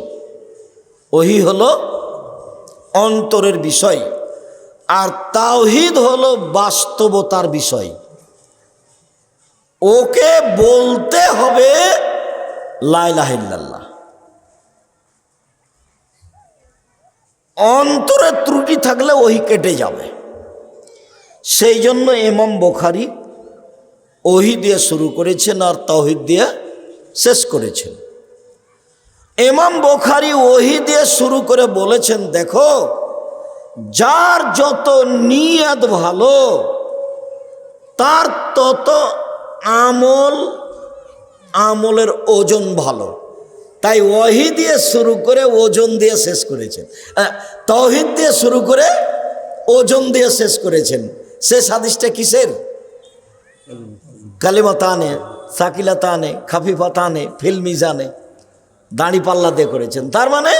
ওহী হলো অন্তরের বিষয়, আর তাওহীদ হলো বাস্তবতার বিষয়। ওকে বলতে হবে লা ইলাহা ইল্লাল্লাহ। অন্তরে ত্রুটি থাকলে ওহী কেটে যাবে। সেই জন্য ইমাম বুখারী ওহী দিয়ে শুরু করেছেন আর তাওহীদ দিয়ে শেষ করেছেন। ইমাম বুখারী ওহী দিয়ে শুরু করে বলেছেন, দেখো যার যত নিয়ত ভালো তার তত আমলের ওজন ভালো। তাই ওহী দিয়ে শুরু করে ওজন দিয়ে শেষ করেছেন, তাওহীদ দিয়ে শুরু করে ওজন দিয়ে শেষ করেছেন। শেষ হাদিসটা কিসের? কালিমাতানে সাকিলাতানে খাফিফাতানে ফিল মিজানে, দাড়ি পাল্লা দিয়ে করেছেন। তার মানে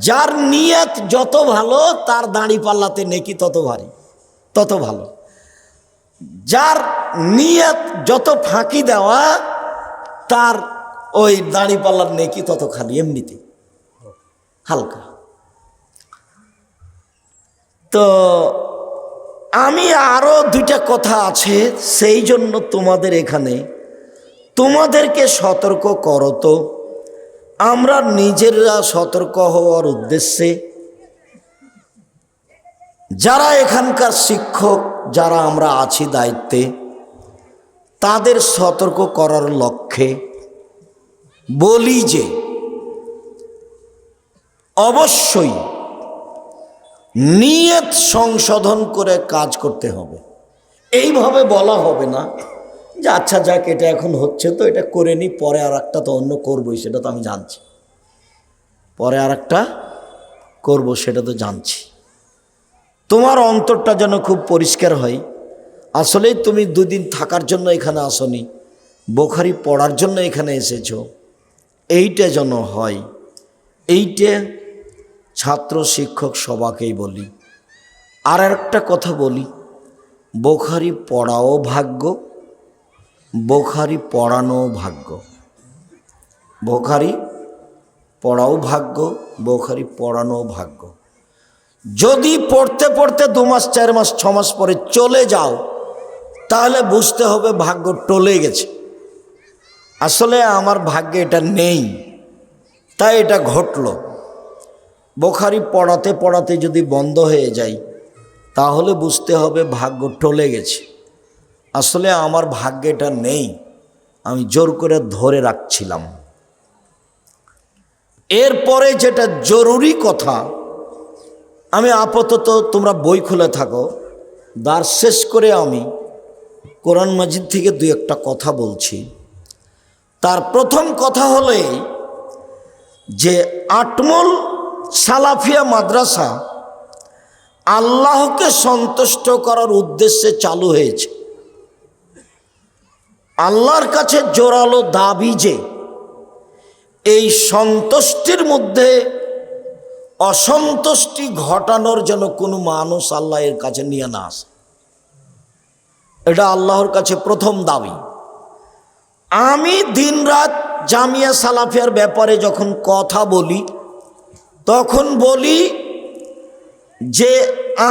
যার নিয়ত যত ভালো তার দাড়ি পাল্লাতে নেকি তত ভারী, তত ভালো। যার নিয়ত যত ফাঁকি দেওয়া তার ওই দাড়ি পাল্লার নেকি তত খালি, এমনিতে হালকা। তো আমি আরো দুইটা কথা আছে, সেই জন্য তোমাদের এখানে তোমাদেরকে সতর্ক করো। তো আমরা নিজেরা সতর্ক হওয়ার উদ্দেশ্যে, যারা এখানকার শিক্ষক, যারা আমরা আছি দায়িত্বে, তাদের সতর্ক করার লক্ষ্যে বলি যে অবশ্যই নিয়ত সংশোধন করে কাজ করতে হবে। এইভাবে বলা হবে না যে আচ্ছা যাক এটা এখন হচ্ছে তো এটা করে নি, পরে আর একটা তো অন্য করবোই, সেটা তো আমি জানছি, পরে আর একটা করবো সেটা তো জানছি। তোমার অন্তরটা যেন খুব পরিষ্কার হয়। আসলেই তুমি দুদিন থাকার জন্য এখানে আসনি, বুখারী পড়ার জন্য এখানে এসেছো, এইটা যেন হয়। এইটা ছাত্র শিক্ষক সবাকেই বলি। আর একটা কথা বলি, বুখারী পড়াও ভাগ্য, বুখারী পড়ানো ভাগ্য। বুখারী পড়াও ভাগ্য, বুখারী পড়ানো ভাগ্য। যদি পড়তে পড়তে 2 মাস 4 মাস 6 মাস পরে চলে যাও, তাহলে বুঝতে হবে ভাগ্য টলে গেছে। আসলে আমার ভাগ্যে এটা নেই, তাই এটা ঘটলো। বুখারী পড়াতে পড়াতে যদি বন্ধ হয়ে যায়, তাহলে বুঝতে হবে ভাগ্য টলে গেছে। আসলে আমার ভাগ্যে এটা নেই, আমি জোর করে ধরে রাখছিলাম। এরপরে যেটা জরুরি কথা, আমি আপাতত তোমরা বই খুলে থাকো, দার শেষ করে আমি কোরআন মাজিদ থেকে দুই একটা কথা বলছি। তার প্রথম কথা হলো যে আটমল সালাফিয়া মাদ্রাসা আল্লাহকে সন্তুষ্ট করার উদ্দেশ্যে চালু হয়েছে। আল্লাহর কাছে জোরালো দাবি যে এই সন্তুষ্টির মধ্যে অসন্তুষ্টি ঘটানোর জন্য কোনো মানুষ আল্লাহ এর কাছে নিয়ে না আসে। এটা আল্লাহর কাছে প্রথম দাবি। আমি দিনরাত জামিয়া সালাফিয়ার ব্যাপারে যখন কথা বলি তখন বলি যে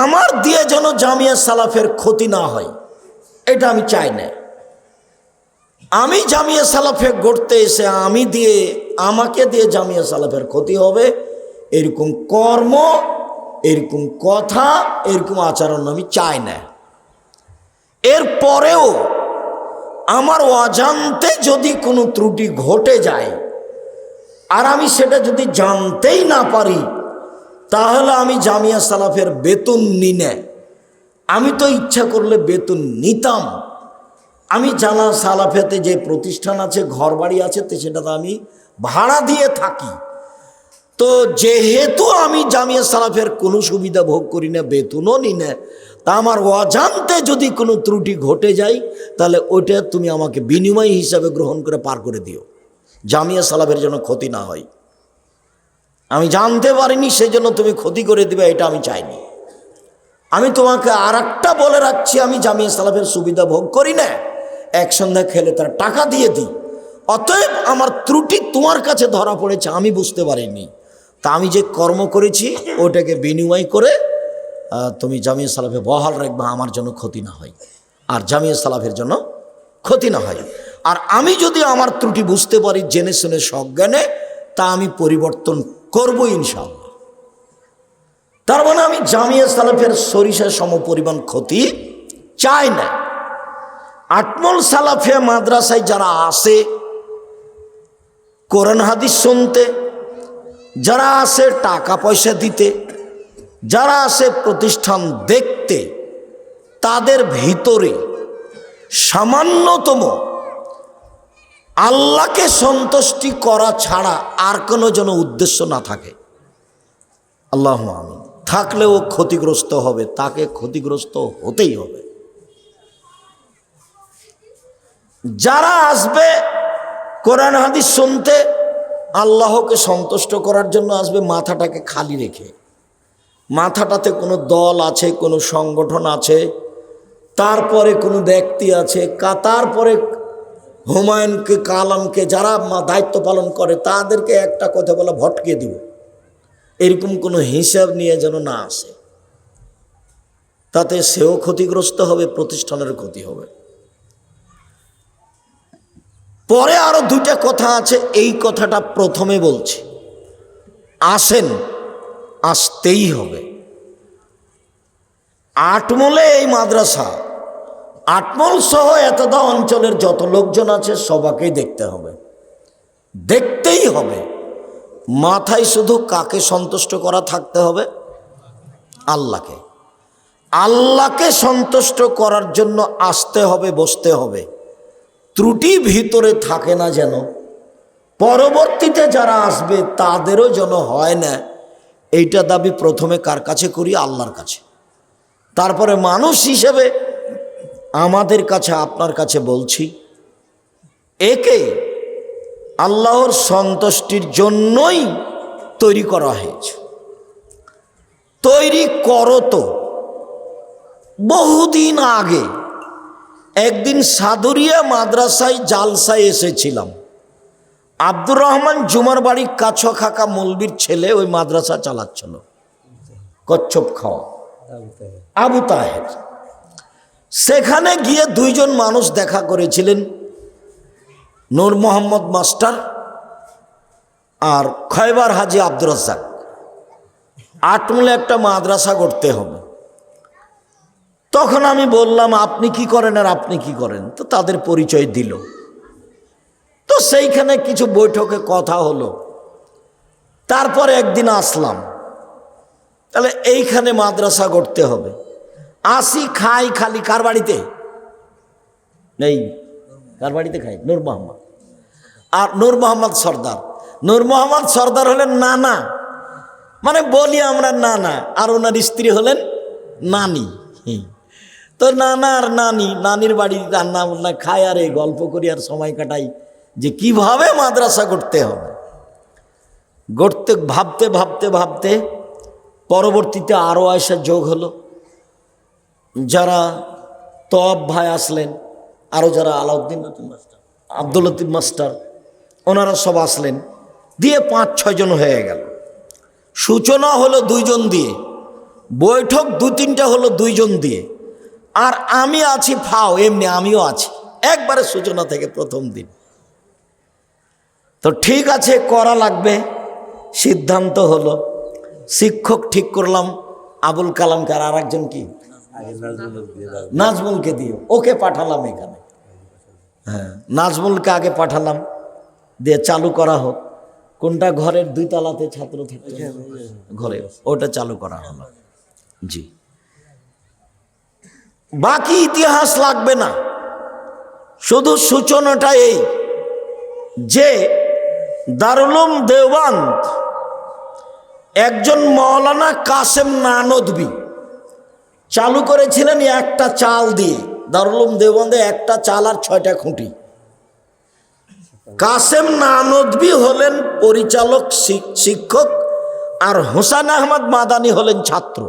আমার দিয়ে যেন জামিয়া সালাফের ক্ষতি না হয়, এটা আমি চাই না। আমি জামিয়া সালাফে গড়তে এসে আমাকে দিয়ে জামিয়া সালাফের ক্ষতি হবে এরকম কর্ম, এরকম কথা, এরকম আচরণ আমি চাই না। এরপরেও আমার অজান্তে যদি কোনো ত্রুটি ঘটে যায় আর আমি সেটা যদি জানতেই না পারি, তাহলে আমি জামিয়া সালাফের বেতন নিই না। আমি তো ইচ্ছা করলে বেতন নিতাম। আমি জানা সালাফেতে যে প্রতিষ্ঠান আছে, ঘর বাড়ি আছে, তো সেটাতে আমি ভাড়া দিয়ে থাকি। তো যেহেতু আমি জামিয়া সালাফের কোনো সুবিধা ভোগ করি না, বেতনও নিই না, তা আমার অজান্তে যদি কোনো ত্রুটি ঘটে যায় তাহলে ওইটা তুমি আমাকে বিনিময় হিসাবে গ্রহণ করে পার করে দিও, জামিয়া সালাফের জন্য ক্ষতি না হয়। আমি জানতে পারিনি সেজন্য তুমি ক্ষতি করে দিবে, এটা আমি চাইনি। আমি তোমাকে আর একটা বলে রাখছি, আমি জামিয়া সালাফের সুবিধা ভোগ করি না, এক সন্ধ্যা খেলে তার টাকা দিয়ে দিই। অতএব আমার ত্রুটি তোমার কাছে ধরা পড়েছে, আমি বুঝতে পারিনি, তা আমি যে কর্ম করেছি ওটাকে বিনিময় করে তুমি জামিয়া সালাফে বহাল রাখবা, আমার জন্য ক্ষতি না হয় আর জামিয়া সালাফের জন্য ক্ষতি না হয়। আর আমি যদি আমার ত্রুটি বুঝতে পারি জেনে শুনে সজ্ঞানে, তা আমি পরিবর্তন করব ইনশাআল্লাহ। তার মানে আমি জামিয়া সালাফের সরিষা সমপরিমাণ ক্ষতি চাই না। আটমল সালাফিয়া মাদ্রাসায় যারা আসে কোরআন হাদিস শুনতে, যারা আসে টাকা পয়সা দিতে, যারা আসে প্রতিষ্ঠান দেখতে, তাদের ভিতরে সামান্যতম আল্লাহকে সন্তুষ্টি করা ছাড়া আর কোনো যেন উদ্দেশ্য না থাকে। আল্লাহুম্মা আমিন। থাকলেও ক্ষতিগ্রস্ত হবে, তাকে ক্ষতিগ্রস্ত হতেই হবে। যারা আসবে কোরআন হাদিস শুনতে, আল্লাহকে সন্তুষ্ট করার জন্য আসবে মাথাটাকে খালি রেখে। মাথাটাতে কোনো দল আছে, কোনো সংগঠন আছে, তারপরে কোনো ব্যক্তি আছে, তারপরে হুমায়ুনকে কালামকে যারা দায়িত্ব পালন করে তাদেরকে একটা কথা বলা ভটকে দিব, এরকম কোনো হিসাব নিয়ে যেন না আসে। তাতে সেও ক্ষতিগ্রস্ত হবে, প্রতিষ্ঠানের ক্ষতি হবে। পরে আরো দুইটা কথা আছে, এই কথাটা প্রথমে বলছি। আসেন, আসতেই হবে। আটমলে এই মাদ্রাসা, আটমল সহ এতদা অঞ্চলের যত লোকজন আছে সবাইকেই দেখতে হবে, দেখতেই হবে। মাথায় শুধু কাকে সন্তুষ্ট করা থাকতে হবে? আল্লাহকে। আল্লাহকে সন্তুষ্ট করার জন্য আসতে হবে, বসতে হবে। ত্রুটি ভিতরে থাকে না যেন, পরবর্তীতে যারা আসবে তাদেরও যেন হয় না, এইটা দাবি প্রথমে কার কাছে করি? আল্লাহর কাছে। তারপরে মানুষ হিসেবে আমাদের কাছে, আপনার কাছে বলছি, একে আল্লাহর সন্তুষ্টির জন্যই তৈরি করা হয়েছে। তৈরি করো তো বহুদিন আগে একদিন সাদুরিয়া মাদ্রাসায় জালসায় এসেছিলাম। আব্দুর রহমান জুমার বাড়ি কাছ খাকা মৌলবীর ছেলে ওই মাদ্রাসা চালাচ্ছিল, কচ্ছপ খাওয়া আবু তাহের। সেখানে গিয়ে দুইজন মানুষ দেখা করেছিলেন, নূর মোহাম্মদ মাস্টার আর খয়বার হাজি আব্দুর রাজ্জাক। আটমলে একটা মাদ্রাসা করতে হবে। তখন আমি বললাম, আপনি কি করেন আর আপনি কি করেন? তো তাদের পরিচয় দিল। তো সেইখানে কিছু বৈঠকে কথা হলো। তারপরে একদিন আসলাম, তাহলে এইখানে মাদ্রাসা করতে হবে। আসি, খাই খালি কার বাড়িতে? এই কার বাড়িতে খাই? নূর মোহাম্মদ। আর নূর মোহাম্মদ সর্দার, নূর মোহাম্মদ সর্দার হলেন নানা, মানে বলি আমরা নানা, আর ওনার স্ত্রী হলেন নানি। তো নানা আর নানি, নানির বাড়ি রান্না বান্না খাই আর এই গল্প করি আর সময় কাটাই যে কিভাবে মাদ্রাসা করতে হবে। গড়তে ভাবতে ভাবতে ভাবতে পরবর্তীতে আরও আয়সা যোগ হলো, যারা তব ভাই আসলেন, আরও যারা আলাউদ্দিন আব্দুল লতিফ মাস্টার, ওনারা সব আসলেন, দিয়ে 5-6 জন হয়ে গেল। সূচনা হলো 2 জন দিয়ে, বৈঠক 2-3টা হলো 2 জন দিয়ে, আর আমি আছি ফাও, এমনি আমিও আছি একবারে সূচনা থেকে প্রথম দিন। তো ঠিক আছে, করা লাগবে। সিদ্ধান্ত হলো, শিক্ষক ঠিক করলাম আবুল কালামকে, আর একজন কি নাজমুলকে দিয়ে ওকে পাঠালাম এখানে। হ্যাঁ, নাজমুলকে আগে পাঠালাম, দিয়ে চালু করা হোক। কোনটা? ঘরের 2 তলাতে ছাত্র থাকতো ঘরে, ওটা চালু করা হলো। জি, বাকি ইতিহাস লাগবে না, শুধু সূচনাটা এই যে দারুল উলুম দেওবন্দ একজন মৌলানা কাসেম নানদবী চালু করেছিলেন একটা চাল দিয়ে। দারুল উলুম দেওবন্দে একটা চাল আর 6টা খুঁটি। কাসেম নানদবী হলেন পরিচালক শিক্ষক, আর হুসাইন আহমদ মাদানী হলেন ছাত্র।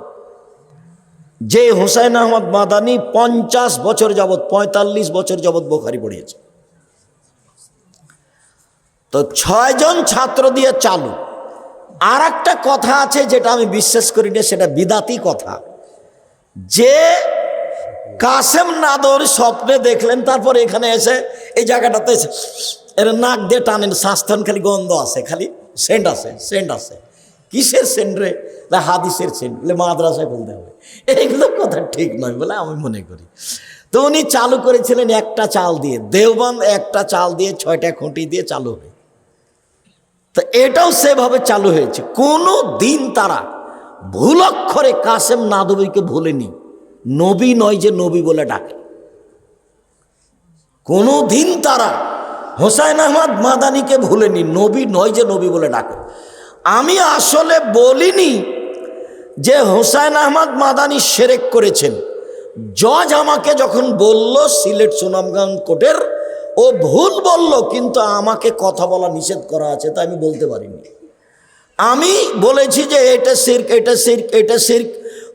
যে হুসাইন আহমদ মাদানী 50 বছর যাবৎ, 45 বছর যাবৎ বুখারী পড়িয়েছে। তো 6 জন ছাত্র দিয়ে চালু। আর একটা কথা আছে যেটা আমি বিশ্বাস করি না, সেটা বিদাতি কথা, যে কাসেম নাদর স্বপ্নে দেখলেন, তারপর এখানে এসে এই জায়গাটাতে এর নাক দিয়ে টানেন, শ্বাসটান, খালি গন্ধ আছে, খালি সেন্ট আছে, সেন্ট আছে। কিসের সেন্ট রে? হাদিসের সেন্ট, বলে মাদ্রাসায় বলতে হবে। এইগুলো কথা ঠিক নয় বলে আমি মনে করি। তো উনি চালু করেছিলেন একটা চাল দিয়ে, দেওবন্দ একটা চাল দিয়ে 6টা খুঁটি দিয়ে চালু হয়। তো এটাও সেভাবে চালু হয়েছে। কোনো দিন তারা ভুল অক্ষরে কাসেম নাদবীকে ভুলেনি, নবী নয় যে নবী বলে ডাকে। কোনো দিন তারা হুসাইন আহমদ মাদানীকে ভুলেনি, নবী নয় যে নবী বলে ডাকে। আমি আসলে বলিনি যে হুসাইন আহমদ মাদানী শিরক করেছেন। জজ আমাকে যখন বলল সিলেট সুনামগঞ্জ কোর্টের, ও ভুল বলল, কিন্তু আমাকে কথা বলা নিষেধ করা আছে, তাই আমি বলতে পারিনি। আমি বলেছি যে এটা শিরক, এটা শিরক, এটা শিরক।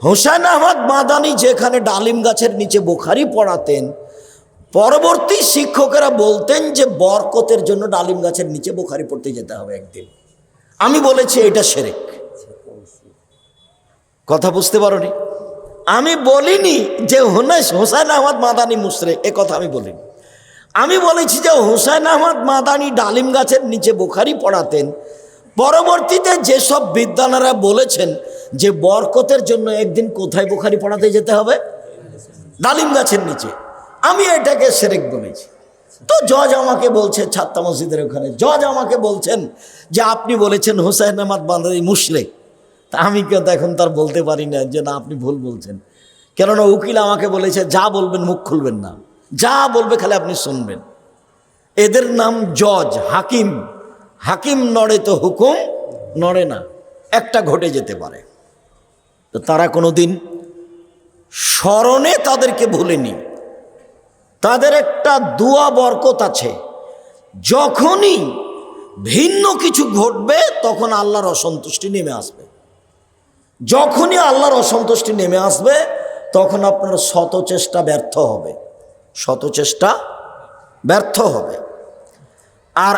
হুসাইন আহমদ মাদানী যেখানে ডালিম গাছের নিচে বুখারী পড়াতেন, পরবর্তী শিক্ষকেরা বলতেন যে বরকতের জন্য ডালিম গাছের নিচে বুখারী পড়তে যেতে হবে একদিন। আমি বলেছি এটা শিরক। কথা বুঝতে পারোনি? আমি বলিনি যে হুসাইন আহমদ মাদানী মুশরিক, এ কথা আমি বলিনি। আমি বলেছি যে হুসাইন আহমদ মাদানী ডালিম গাছের নিচে বুখারী পড়াতেন। পরবর্তীতে যেসব বিদ্বানেরা বলেছেন যে বরকতের জন্য একদিন কোথায় বুখারী পড়াতে যেতে হবে? ডালিম গাছের নিচে। আমি এটাকে শিরক বলেছি। তো জজ আমাকে বলছে, ছাত্তা মসজিদের ওখানে জজ আমাকে বলছেন যে আপনি বলেছেন হুসাইন আহমদ মাদানী মুশরিক। তা আমি কিন্তু এখন তার বলতে পারি না যে না, আপনি ভুল বলছেন। কেননা উকিল আমাকে বলেছে যা বলবেন মুখ খুলবেন না, যা বলবে খালি আপনি শুনবেন। এদের নাম জজ, হাকিম। হাকিম নড়ে তো হুকুম নড়ে না, একটা ঘটে যেতে পারে। তো তারা কোনোদিন স্মরণে তাদেরকে ভুলেনি। তাদের একটা দুয়া বরকত আছে, যখনই ভিন্ন কিছু ঘটবে তখন আল্লাহর অসন্তুষ্টি নেমে আসবে। যখনই আল্লাহর অসন্তুষ্টি নেমে আসবে তখন আপনার শত চেষ্টা ব্যর্থ হবে, শত চেষ্টা ব্যর্থ হবে। আর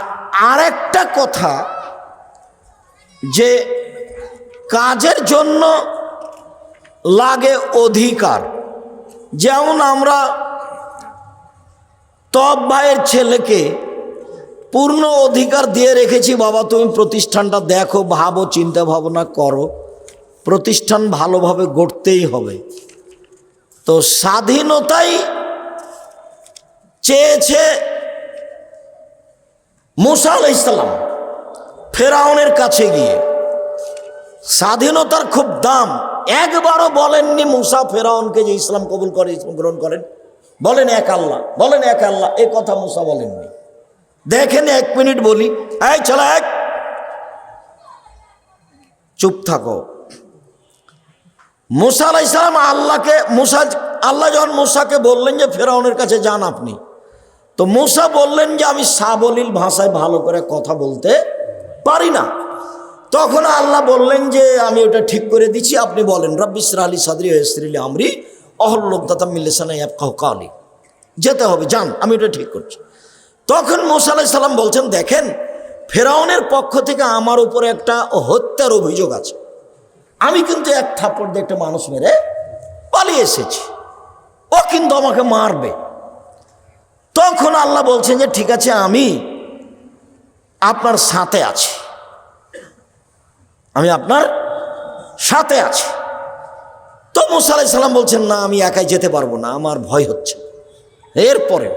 আরেকটা কথা, যে কাজের জন্য লাগে অধিকার। যেমন আমরা তব ভাইয়ের ছেলেকে পূর্ণ অধিকার দিয়ে রেখেছি, বাবা তুমি প্রতিষ্ঠানটা দেখো, ভাবো, চিন্তা ভাবনা করো, প্রতিষ্ঠান ভালোভাবে গড়তেই হবে। তো স্বাধীনতাই চেয়েছে মুসা আলাইহিস সালাম ফেরাউনের কাছে গিয়ে। স্বাধীনতার খুব দাম। একবারও বলেননি মুসা ফেরাউনকে যে ইসলাম কবুল করে, ইসলাম গ্রহণ করেন। বলেন এক আল্লাহ, বলেন এক আল্লাহ। এ কথা মুসা বলেননি। দেখেন 1 মিনিট বলি, এই চলো এক, চুপ থাকো। মুসা আলাইহিস সালাম আল্লাহ যখন মুসাকে বললেন যে ফেরাউনের কাছে যান আপনি, তো মুসা বললেন যে আমি সাবলীল ভাষায় ভালো করে কথা বলতে পারি না। তখন আল্লাহ বললেন যে আমি ওটা ঠিক করে দিচ্ছি, আপনি বলেন রব্বি ইশরাহ লি সাদরি ওয়া ইয়াসসির লি আমরি ওয়াহলুল উকদাতাম মিন লিসানি ইয়াফকাহু কাওলি। যেতে হবে, যান, আমি ওটা ঠিক করছি। তখন মুসা আলাইহিস সালাম বলছেন, দেখেন ফেরাউনের পক্ষ থেকে আমার উপরে একটা হত্যার অভিযোগ আছে, আমি কিন্তু এক থাপ্পড় দিয়ে একটা মানুষ মেরে পালিয়ে এসেছি, ও কিন্তু আমাকে মারবে। তখন আল্লাহ বলছেন যে ঠিক আছে, আমি আপনার সাথে আছি, আমি আপনার সাথে আছি। তো মুসা আলাইহিস সালাম বলছেন, না আমি একাই যেতে পারবো না, আমার ভয় হচ্ছে। এরপরে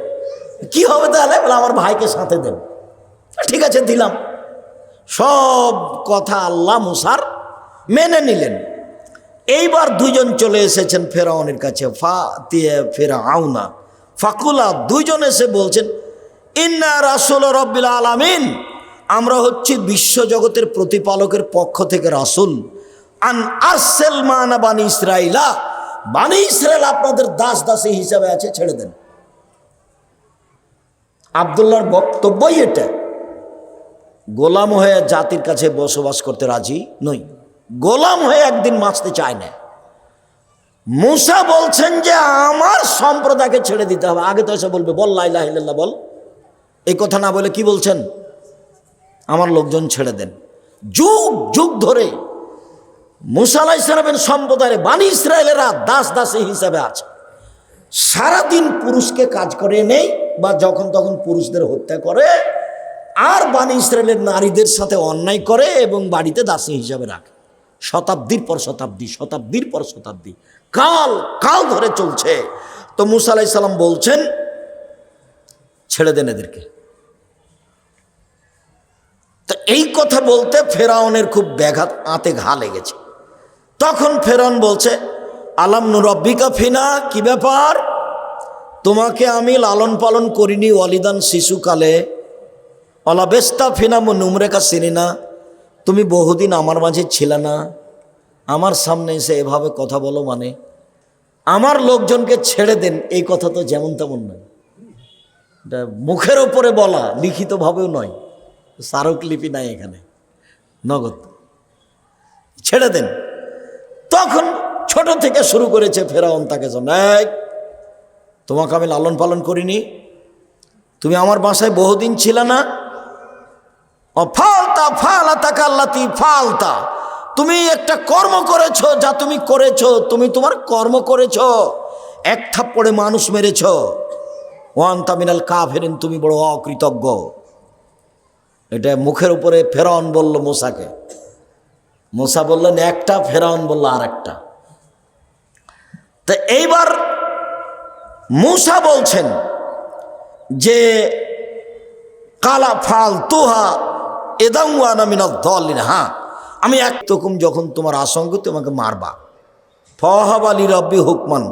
কি হবে তাহলে? বলে আমার ভাইকে সাথে দেন। ঠিক আছে, দিলাম। সব কথা আল্লাহ মুসার মেনে নিলেন। এইবার দুজন চলে এসেছেন ফেরাউনের কাছে, ফেরাউনা ফাকুলা, দুজন এসে বলছেন, ইন্না রাসূল রাব্বিল আলামিন, আমরা হচ্ছি বিশ্বজগতের প্রতিপালকের পক্ষ থেকে রাসূল, আন আরসেল মানা বানি ইসরাইলা, বানি ইসরাইল আপনাদের দাস দাসী হিসাবে আছে, ছেড়ে দেন। আব্দুল্লাহর বক্তব্যই এটা, গোলাম হয়ে জাতির কাছে বসবাস করতে রাজি নই, গোলাম হয়ে একদিন বাঁচতে চায় না। মুসা বলছেন যে আমার সম্প্রদায়কে ছেড়ে দিতে হবে। আগে তো এসে বলবে বল লা ইলাহা ইল্লাল্লাহ বল, এই কথা না বলে কি বলছেন, আমার লোকজন ছেড়ে দেন। যুগ যুগ ধরে মুসা আলাইহিস সালামের সম্প্রদায়ের বানি ইসরায়েলেরা দাস দাসী হিসাবে আছে। সারাদিন পুরুষকে কাজ করে নেই, বা যখন তখন পুরুষদের হত্যা করে, আর বানি ইসরায়েলের নারীদের সাথে অন্যায় করে এবং বাড়িতে দাসী হিসাবে রাখে। শতাব্দীর পর শতাব্দী, শতাব্দীর পর শতাব্দী, কাল কাল ধরে চলছে। তো মুসা আলাইহিস সালাম বলছেন ছেড়ে দেন এদেরকে। তো এই কথা বলতে ফেরাউনের খুব ব্যাঘাত, আঁতে ঘা লেগেছে। তখন ফেরাউন বলছে, আলাম নুরাব্বিকা ফিনা, কি ব্যাপার, তোমাকে আমি লালন পালন করিনি ওয়ালিদান শিশুকালে, অলাবেস্তা ফিনা নুমরেকা সিনিনা, তুমি বহুদিন আমার মাঝে ছিলে না, আমার সামনে এসে এভাবে কথা বলো, মানে আমার লোকজনকে ছেড়ে দেন, এই কথা তো যেমন তেমন নয়, এটা মুখের ওপরে বলা, লিখিতভাবেও নয়, স্মারকলিপি নাই এখানে, নগদ ছেড়ে দেন। তখন ছোট থেকে শুরু করেছে ফেরাউন তাকে, তোমাকে আমি লালন পালন করিনি, তুমি আমার বাসায় বহুদিন ছিলে না, ফালতা ফালাতা কাল্লাতি ফালতা, তুমি একটা কর্ম করেছো, যা তুমি করেছো, তুমি তোমার কর্ম করেছো, এক থাপ্পড়ে মানুষ মেরেছো, ওয়ান্তা মিনাল কাফিরিন, তুমি বড় অকৃতজ্ঞ। এটা মুখের উপরে ফেরাউন বলল মুসাকে। মুসা বললেন একটা, ফেরাউন বলল আর একটা। তো এইবার মুসা বলছেন যে কালা ফাল তুহা এদাউয়ানা মিনাদ দলিন, হ্যাঁ আমি একরকম যখন তোমার আশঙ্কা তোমাকে মারবা, ফহাব আলী রব্বি হুকমান,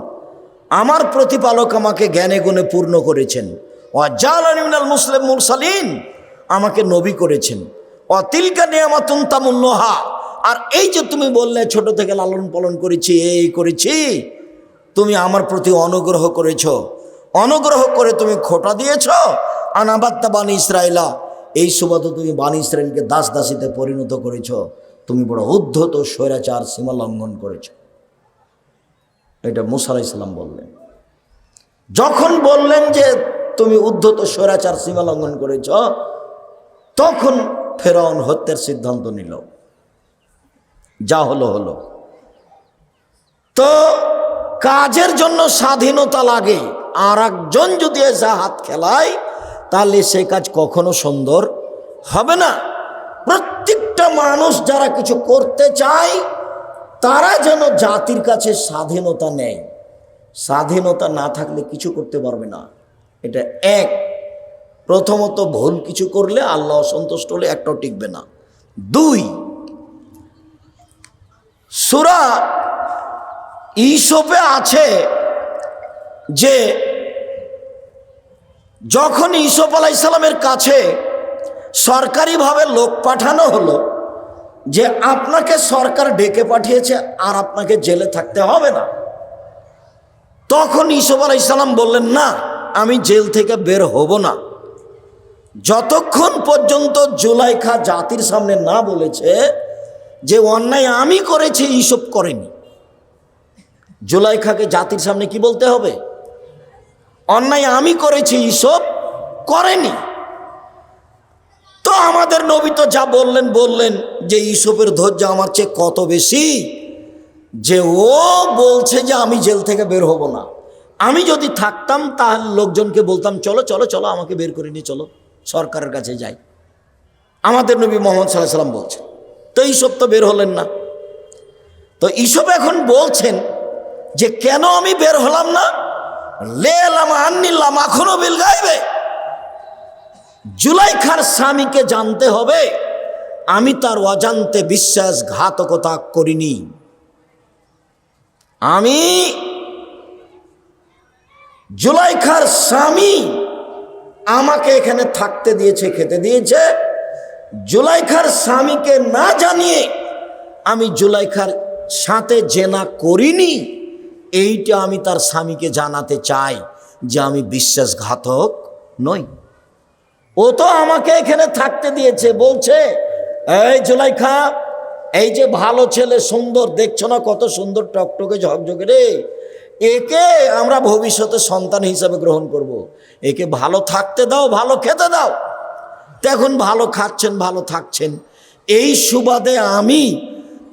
আমার প্রতিপালক আমাকে জ্ঞানে গুণে পূর্ণ করেছেন, ওয়াজালানি মিনাল মুসলিম মুরসালিন, আমাকে নবী করেছেন, অতিলকা নিয়ামাতুন তামুন্নুহা, আর এই যে তুমি বললে ছোট থেকে লালন পালন করেছি, এই করেছি, তুমি আমার প্রতি অনুগ্রহ করেছ, অনুগ্রহ করে তুমি খোটা দিয়েছ, আনাবাত্তা বানি ইসরাইলা, এই সুবাদে তুমি বানি ইসরাইলকে দাস দাসীতে পরিণত করেছ, তুমি বড় উদ্ধত স্বৈরাচার সীমা লঙ্ঘন করেছ। এটা মুসা আলাইহিস সালাম বললেন। যখন বললেন যে তুমি উদ্ধত স্বৈরাচার সীমা লঙ্ঘন করেছ, তখন ফেরাউন হত্যার সিদ্ধান্ত নিল। যা হলো হলো। তো কাজের জন্য স্বাধীনতা লাগে, আর একজন যদি এসে হাত খেলায় তাহলে সে কাজ কখনো সুন্দর হবে না। প্রত্যেকটা মানুষ যারা কিছু করতে চায় তারা যেন জাতির কাছে স্বাধীনতা নেয়। স্বাধীনতা না থাকলে কিছু করতে পারবে না। এটা এক। প্রথমত ভুল কিছু করলে আল্লাহ অসন্তুষ্ট হলে একটাও টিকবে না। দুই, সূরা ইউসুফে আছে যে যখন ইউসুফ আলাইহিস সালামের কাছে সরকারিভাবে লোক পাঠানো হলো যে আপনাকে সরকার ডেকে পাঠিয়েছে আর আপনাকে জেলে থাকতে হবে না, তখন ইউসুফ আলাইহিস সালাম বললেন, না, আমি জেল থেকে বের হব না যতক্ষণ পর্যন্ত জুলাইখা জাতির সামনে না বলেছে যে অন্যায় আমি করেছি, ইউসুফ করেনি। জুলাইখাকে জাতির সামনে কি বলতে হবে? অন্যায় আমি করেছি, ইউসুফ করেনি। তো আমাদের নবী তো যা বললেন যে ইউসুফের ধৈর্য আমার চেয়ে কত বেশি, যে ও বলছে যে আমি জেল থেকে বের হব না। আমি যদি থাকতাম তাহলে লোকজনকে বলতাম, চলো চলো চলো, আমাকে বের করে নিয়ে চলো, সরকারের কাছে যাই। আমাদের নবী মুহাম্মদ সাল্লাল্লাহু আলাইহি ওয়াসাল্লাম বলছেন। তো ইউসুফ তো বের হলেন না। তো ইউসুফ এখন বলছেন যে কেন আমি বের হলাম না? লেলাম আন্নিল্লাম এখনো বিল গায়বে, জুলাইখার স্বামীকে জানতে হবে আমি তার অজান্তে বিশ্বাসঘাতকতা করিনি। আমি জুলাইখার স্বামী আমাকে এখানে থাকতে দিয়েছে, খেতে দিয়েছে, জুলাইখার স্বামীকে না জানিয়ে আমি জুলাইখার সাথে জেনা করিনি। এইটা আমি তার স্বামীকে জানাতে চাই যে আমি বিশ্বাসঘাতক নই। ও তো আমাকে এখানে থাকতে দিয়েছে, বলছে, এই জুলাইখা, এই যে ভালো ছেলে, সুন্দর, দেখছো না কত সুন্দর, টকটকে ঝকঝকে রে, একে আমরা ভবিষ্যতে সন্তান হিসাবে গ্রহণ করব। একে ভালো থাকতে দাও, ভালো খেতে দাও। এখন ভালো খাচ্ছেন, ভালো থাকছেন, এই সুবাদে আমি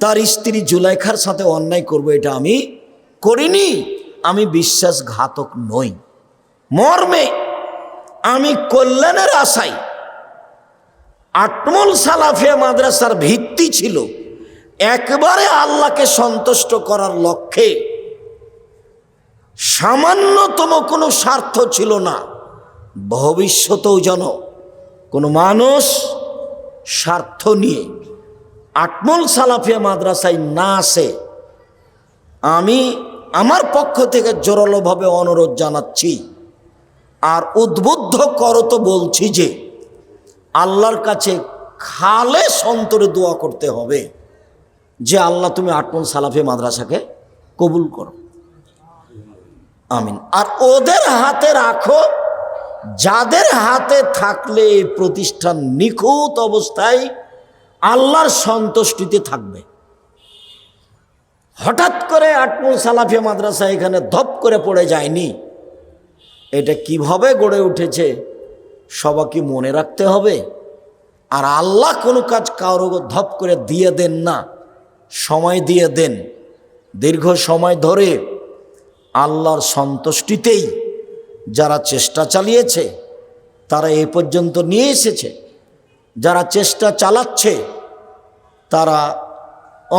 তার স্ত্রী জুলাইখার সাথে অন্যায় করব, এটা আমি করিনি। আমি বিশ্বাসঘাতক নই। মর্মে আমি কল্যাণের আশায়, আটমল সালাফিয়া মাদ্রাসার ভিত্তি ছিল একবারে আল্লাহকে সন্তুষ্ট করার লক্ষ্যে, সামান্যতম কোনো স্বার্থ ছিল না ভবিষ্যতেও যেন কোনো মানুষ স্বার্থ নিয়ে আটমল সালাফিয়া মাদ্রাসায় না আসে। আমি আমার পক্ষ থেকে জোরালোভাবে অনুরোধ জানাচ্ছি আর উদ্বুদ্ধ করত বলছি যে আল্লাহর কাছে খালেস অন্তরে দোয়া করতে হবে যে আল্লাহ তুমি আটমল সালাফিয়া মাদ্রাসাকে কবুল করো, আমিন। আর ওদের হাতে রাখো যাদের হাতে থাকলে এই প্রতিষ্ঠান নিখুঁত অবস্থায় আল্লাহর সন্তুষ্টিতে থাকবে। হঠাৎ করে আটমল সালাফিয়া মাদ্রাসা এখানে ধপ করে পড়ে যায়নি। এটা কিভাবে গড়ে উঠেছে সবাইকে মনে রাখতে হবে। আর আল্লাহ কোনো কাজ কারো ধপ করে দিয়ে দেন না, সময় দিয়ে দেন। দীর্ঘ সময় ধরে আল্লাহর সন্তুষ্টিতেই যারা চেষ্টা চালিয়েছে তারা এ পর্যন্ত নিয়ে এসেছে। যারা চেষ্টা চালাচ্ছে তারা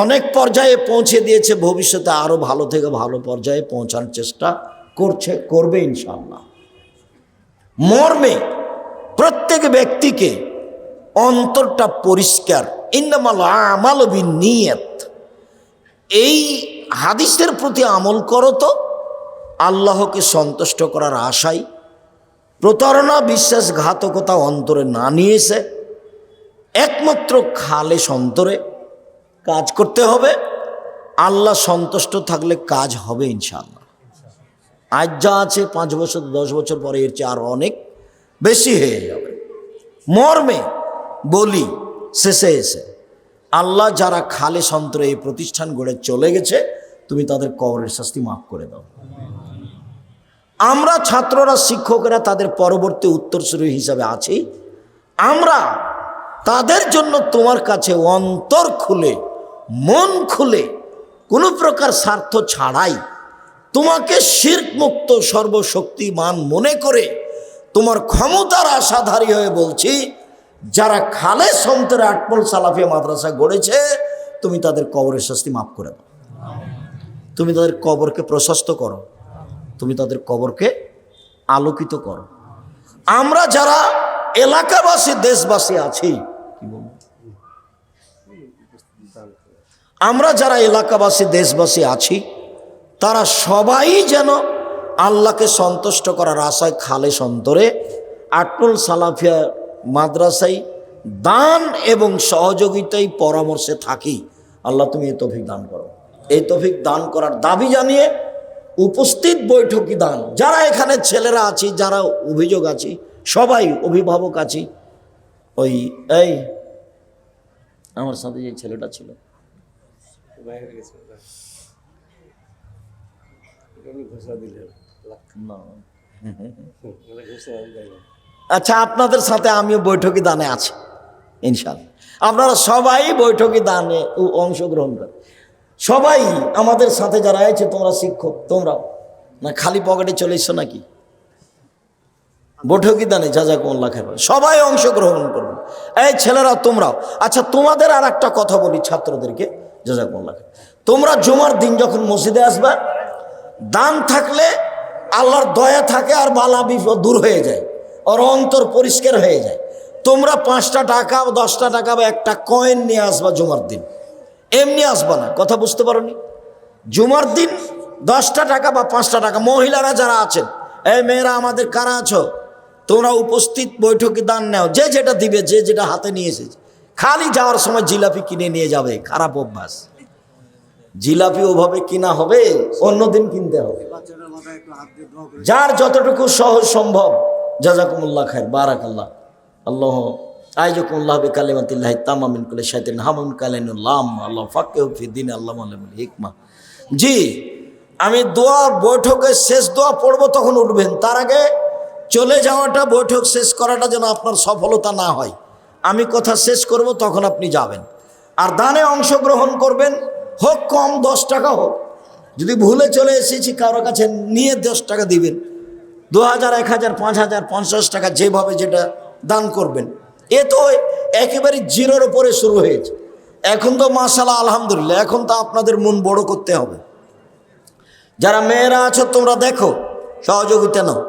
অনেক পর্যায়ে পৌঁছে দিয়েছে, ভবিষ্যতে আরও ভালো থেকে ভালো পর্যায়ে পৌঁছানোর চেষ্টা করবে ইনশাআল্লাহ। মর্মে প্রত্যেক ব্যক্তিকে অন্তরটা পরিষ্কার, ইন্নামাল আমালু বিন্নিয়াত, এই হাদিসের প্রতি আমল করো তো আল্লাহকে সন্তুষ্ট করার আশায় প্রতারণা, বিশ্বাসঘাতকতা অন্তরে না নিয়ে এসে একমাত্র খালেস অন্তরে কাজ করতে হবে। আল্লাহ সন্তুষ্ট থাকলে কাজ হবে ইনশাআল্লাহ। আজ যা আছে 5 বছর 10 বছর পরে এর চেয়ে আরো অনেক বেশি হয়ে যাবে। মর্মে বলি শেষে এসে, আল্লাহ যারা খালেস অন্তরে এই প্রতিষ্ঠান গড়ে চলে গেছে তুমি তাদের কবরের শাস্তি মাফ করে দাও। আমরা ছাত্ররা, শিক্ষকেরা তাদের পরবর্তী উত্তরসূরি হিসাবে আছি। আমরা তাদের জন্য তোমার কাছে অন্তর খুলে, মন খুলে, কোনো প্রকার স্বার্থ ছাড়াই তোমাকে শিরক মুক্ত সর্বশক্তিমান মনে করে তোমার ক্ষমতার আশাধারী হয়ে বলছি, যারা খালেস অন্তরে আটমল সালাফিয়া মাদ্রাসা গড়েছে তুমি তাদের কবরের শাস্তি মাফ করে দাও। তুমি তাদের কবরকে প্রশস্ত করো, তুমি তাদের কবরকে আলোকিত করো। আমরা যারা এলাকাবাসী, দেশবাসী আছি, আমরা যারা এলাকাবাসী, দেশবাসী আছি, তারা সবাই যেন আল্লাহকে সন্তুষ্ট করার আশায় খালেস অন্তরে আটনল সালাফিয়া মাদ্রাসায় দান এবং সহযোগিতায় পরামর্শে থাকি। আল্লাহ তুমি এই তৌফিক দান করো। এই তৌফিক দান করার দাবি জানিয়ে উপস্থিত বৈঠকি দান, যারা এখানে ছেলেরা আছি, যারা অভিযোগ আছি, সবাই অভিভাবক আছি, ওই এই আমার সাথে যে ছেলেটা ছিল আচ্ছা, আপনাদের সাথে আমিও বৈঠকি দানে আছি ইনশাআল্লাহ। আপনারা সবাই বৈঠকি দানে অংশগ্রহণ করেন। সবাই আমাদের সাথে যারা আছে, তোমরা শিক্ষক, তোমরাও না খালি পকেটে চলে এসছো নাকি? বৈঠকি দানে জাযাকুমুল্লাহ খাইর, সবাই অংশগ্রহণ করবে। এই ছেলেরা তোমরাও। আচ্ছা, তোমাদের আর একটা কথা বলি ছাত্রদেরকে, জাযাকুমুল্লাহ খাইর। তোমরা জুমার দিন যখন মসজিদে আসবে, দান থাকলে আল্লাহর দয়া থাকে আর বালা বিপদ দূর হয়ে যায়, ওর অন্তর পরিষ্কার হয়ে যায়। তোমরা 5টা টাকা, 10টা টাকা বা একটা কয়েন নিয়ে আসবা জুমার দিন, এমনি আসবা না। কথা বুঝতে পারোনি? জুমার দিন 10টা টাকা বা 5টা টাকা, মহিলারা যারা আছেন, এই মেয়েরা আমাদের কারা আছো, তোমরা উপস্থিত বৈঠকে দান নাও, যে যেটা দিবে, যে যেটা হাতে নিয়ে এসেছে। খালি যাওয়ার সময় জিলাপি কিনে নিয়ে যাবে, খারাপ অভ্যাস। জিলাপি ওভাবে কিনা হবে, অন্যদিন কিনতে হবে। যার যতটুকু সহজ সম্ভব, জাযাকুমুল্লাহ খাইর, বারাকাল্লাহ, আল্লাহ আইজাকুমুল্লাহ বিকালিমাতিল্লাহি তাম্মা মিন কুল্লি শাইতানিন হামুন কালাইনুল্লাহ, আল্লাহ ফাক্কিহু ফিদ্দীন, আল্লাহ আলাইহিল হিকমা। জি, আমি দোয়া বৈঠকের শেষ দোয়া পড়বো, তখন উঠবেন। তার আগে চলে যাওয়াটা, বৈঠক শেষ করাটা যেন আপনার সফলতা না হয়। আমি কথা শেষ করব, তখন আপনি যাবেন। আর দানে অংশগ্রহণ করবেন, হোক কম 10 টাকা হোক। যদি ভুলে চলে এসেছি কারোর কাছে, নিয়ে 10 টাকা দিবেন, 2000, 1000, 5000, 50 টাকা, যেভাবে যেটা দান করবেন। এ তো একেবারে জিরোর উপরে শুরু হয়েছে। এখন তো মাশাআল্লাহ আলহামদুলিল্লাহ, এখন তো আপনাদের মন বড় করতে হবে। যারা মেয়েরা আছো তোমরা দেখো, সহযোগিতা নাও।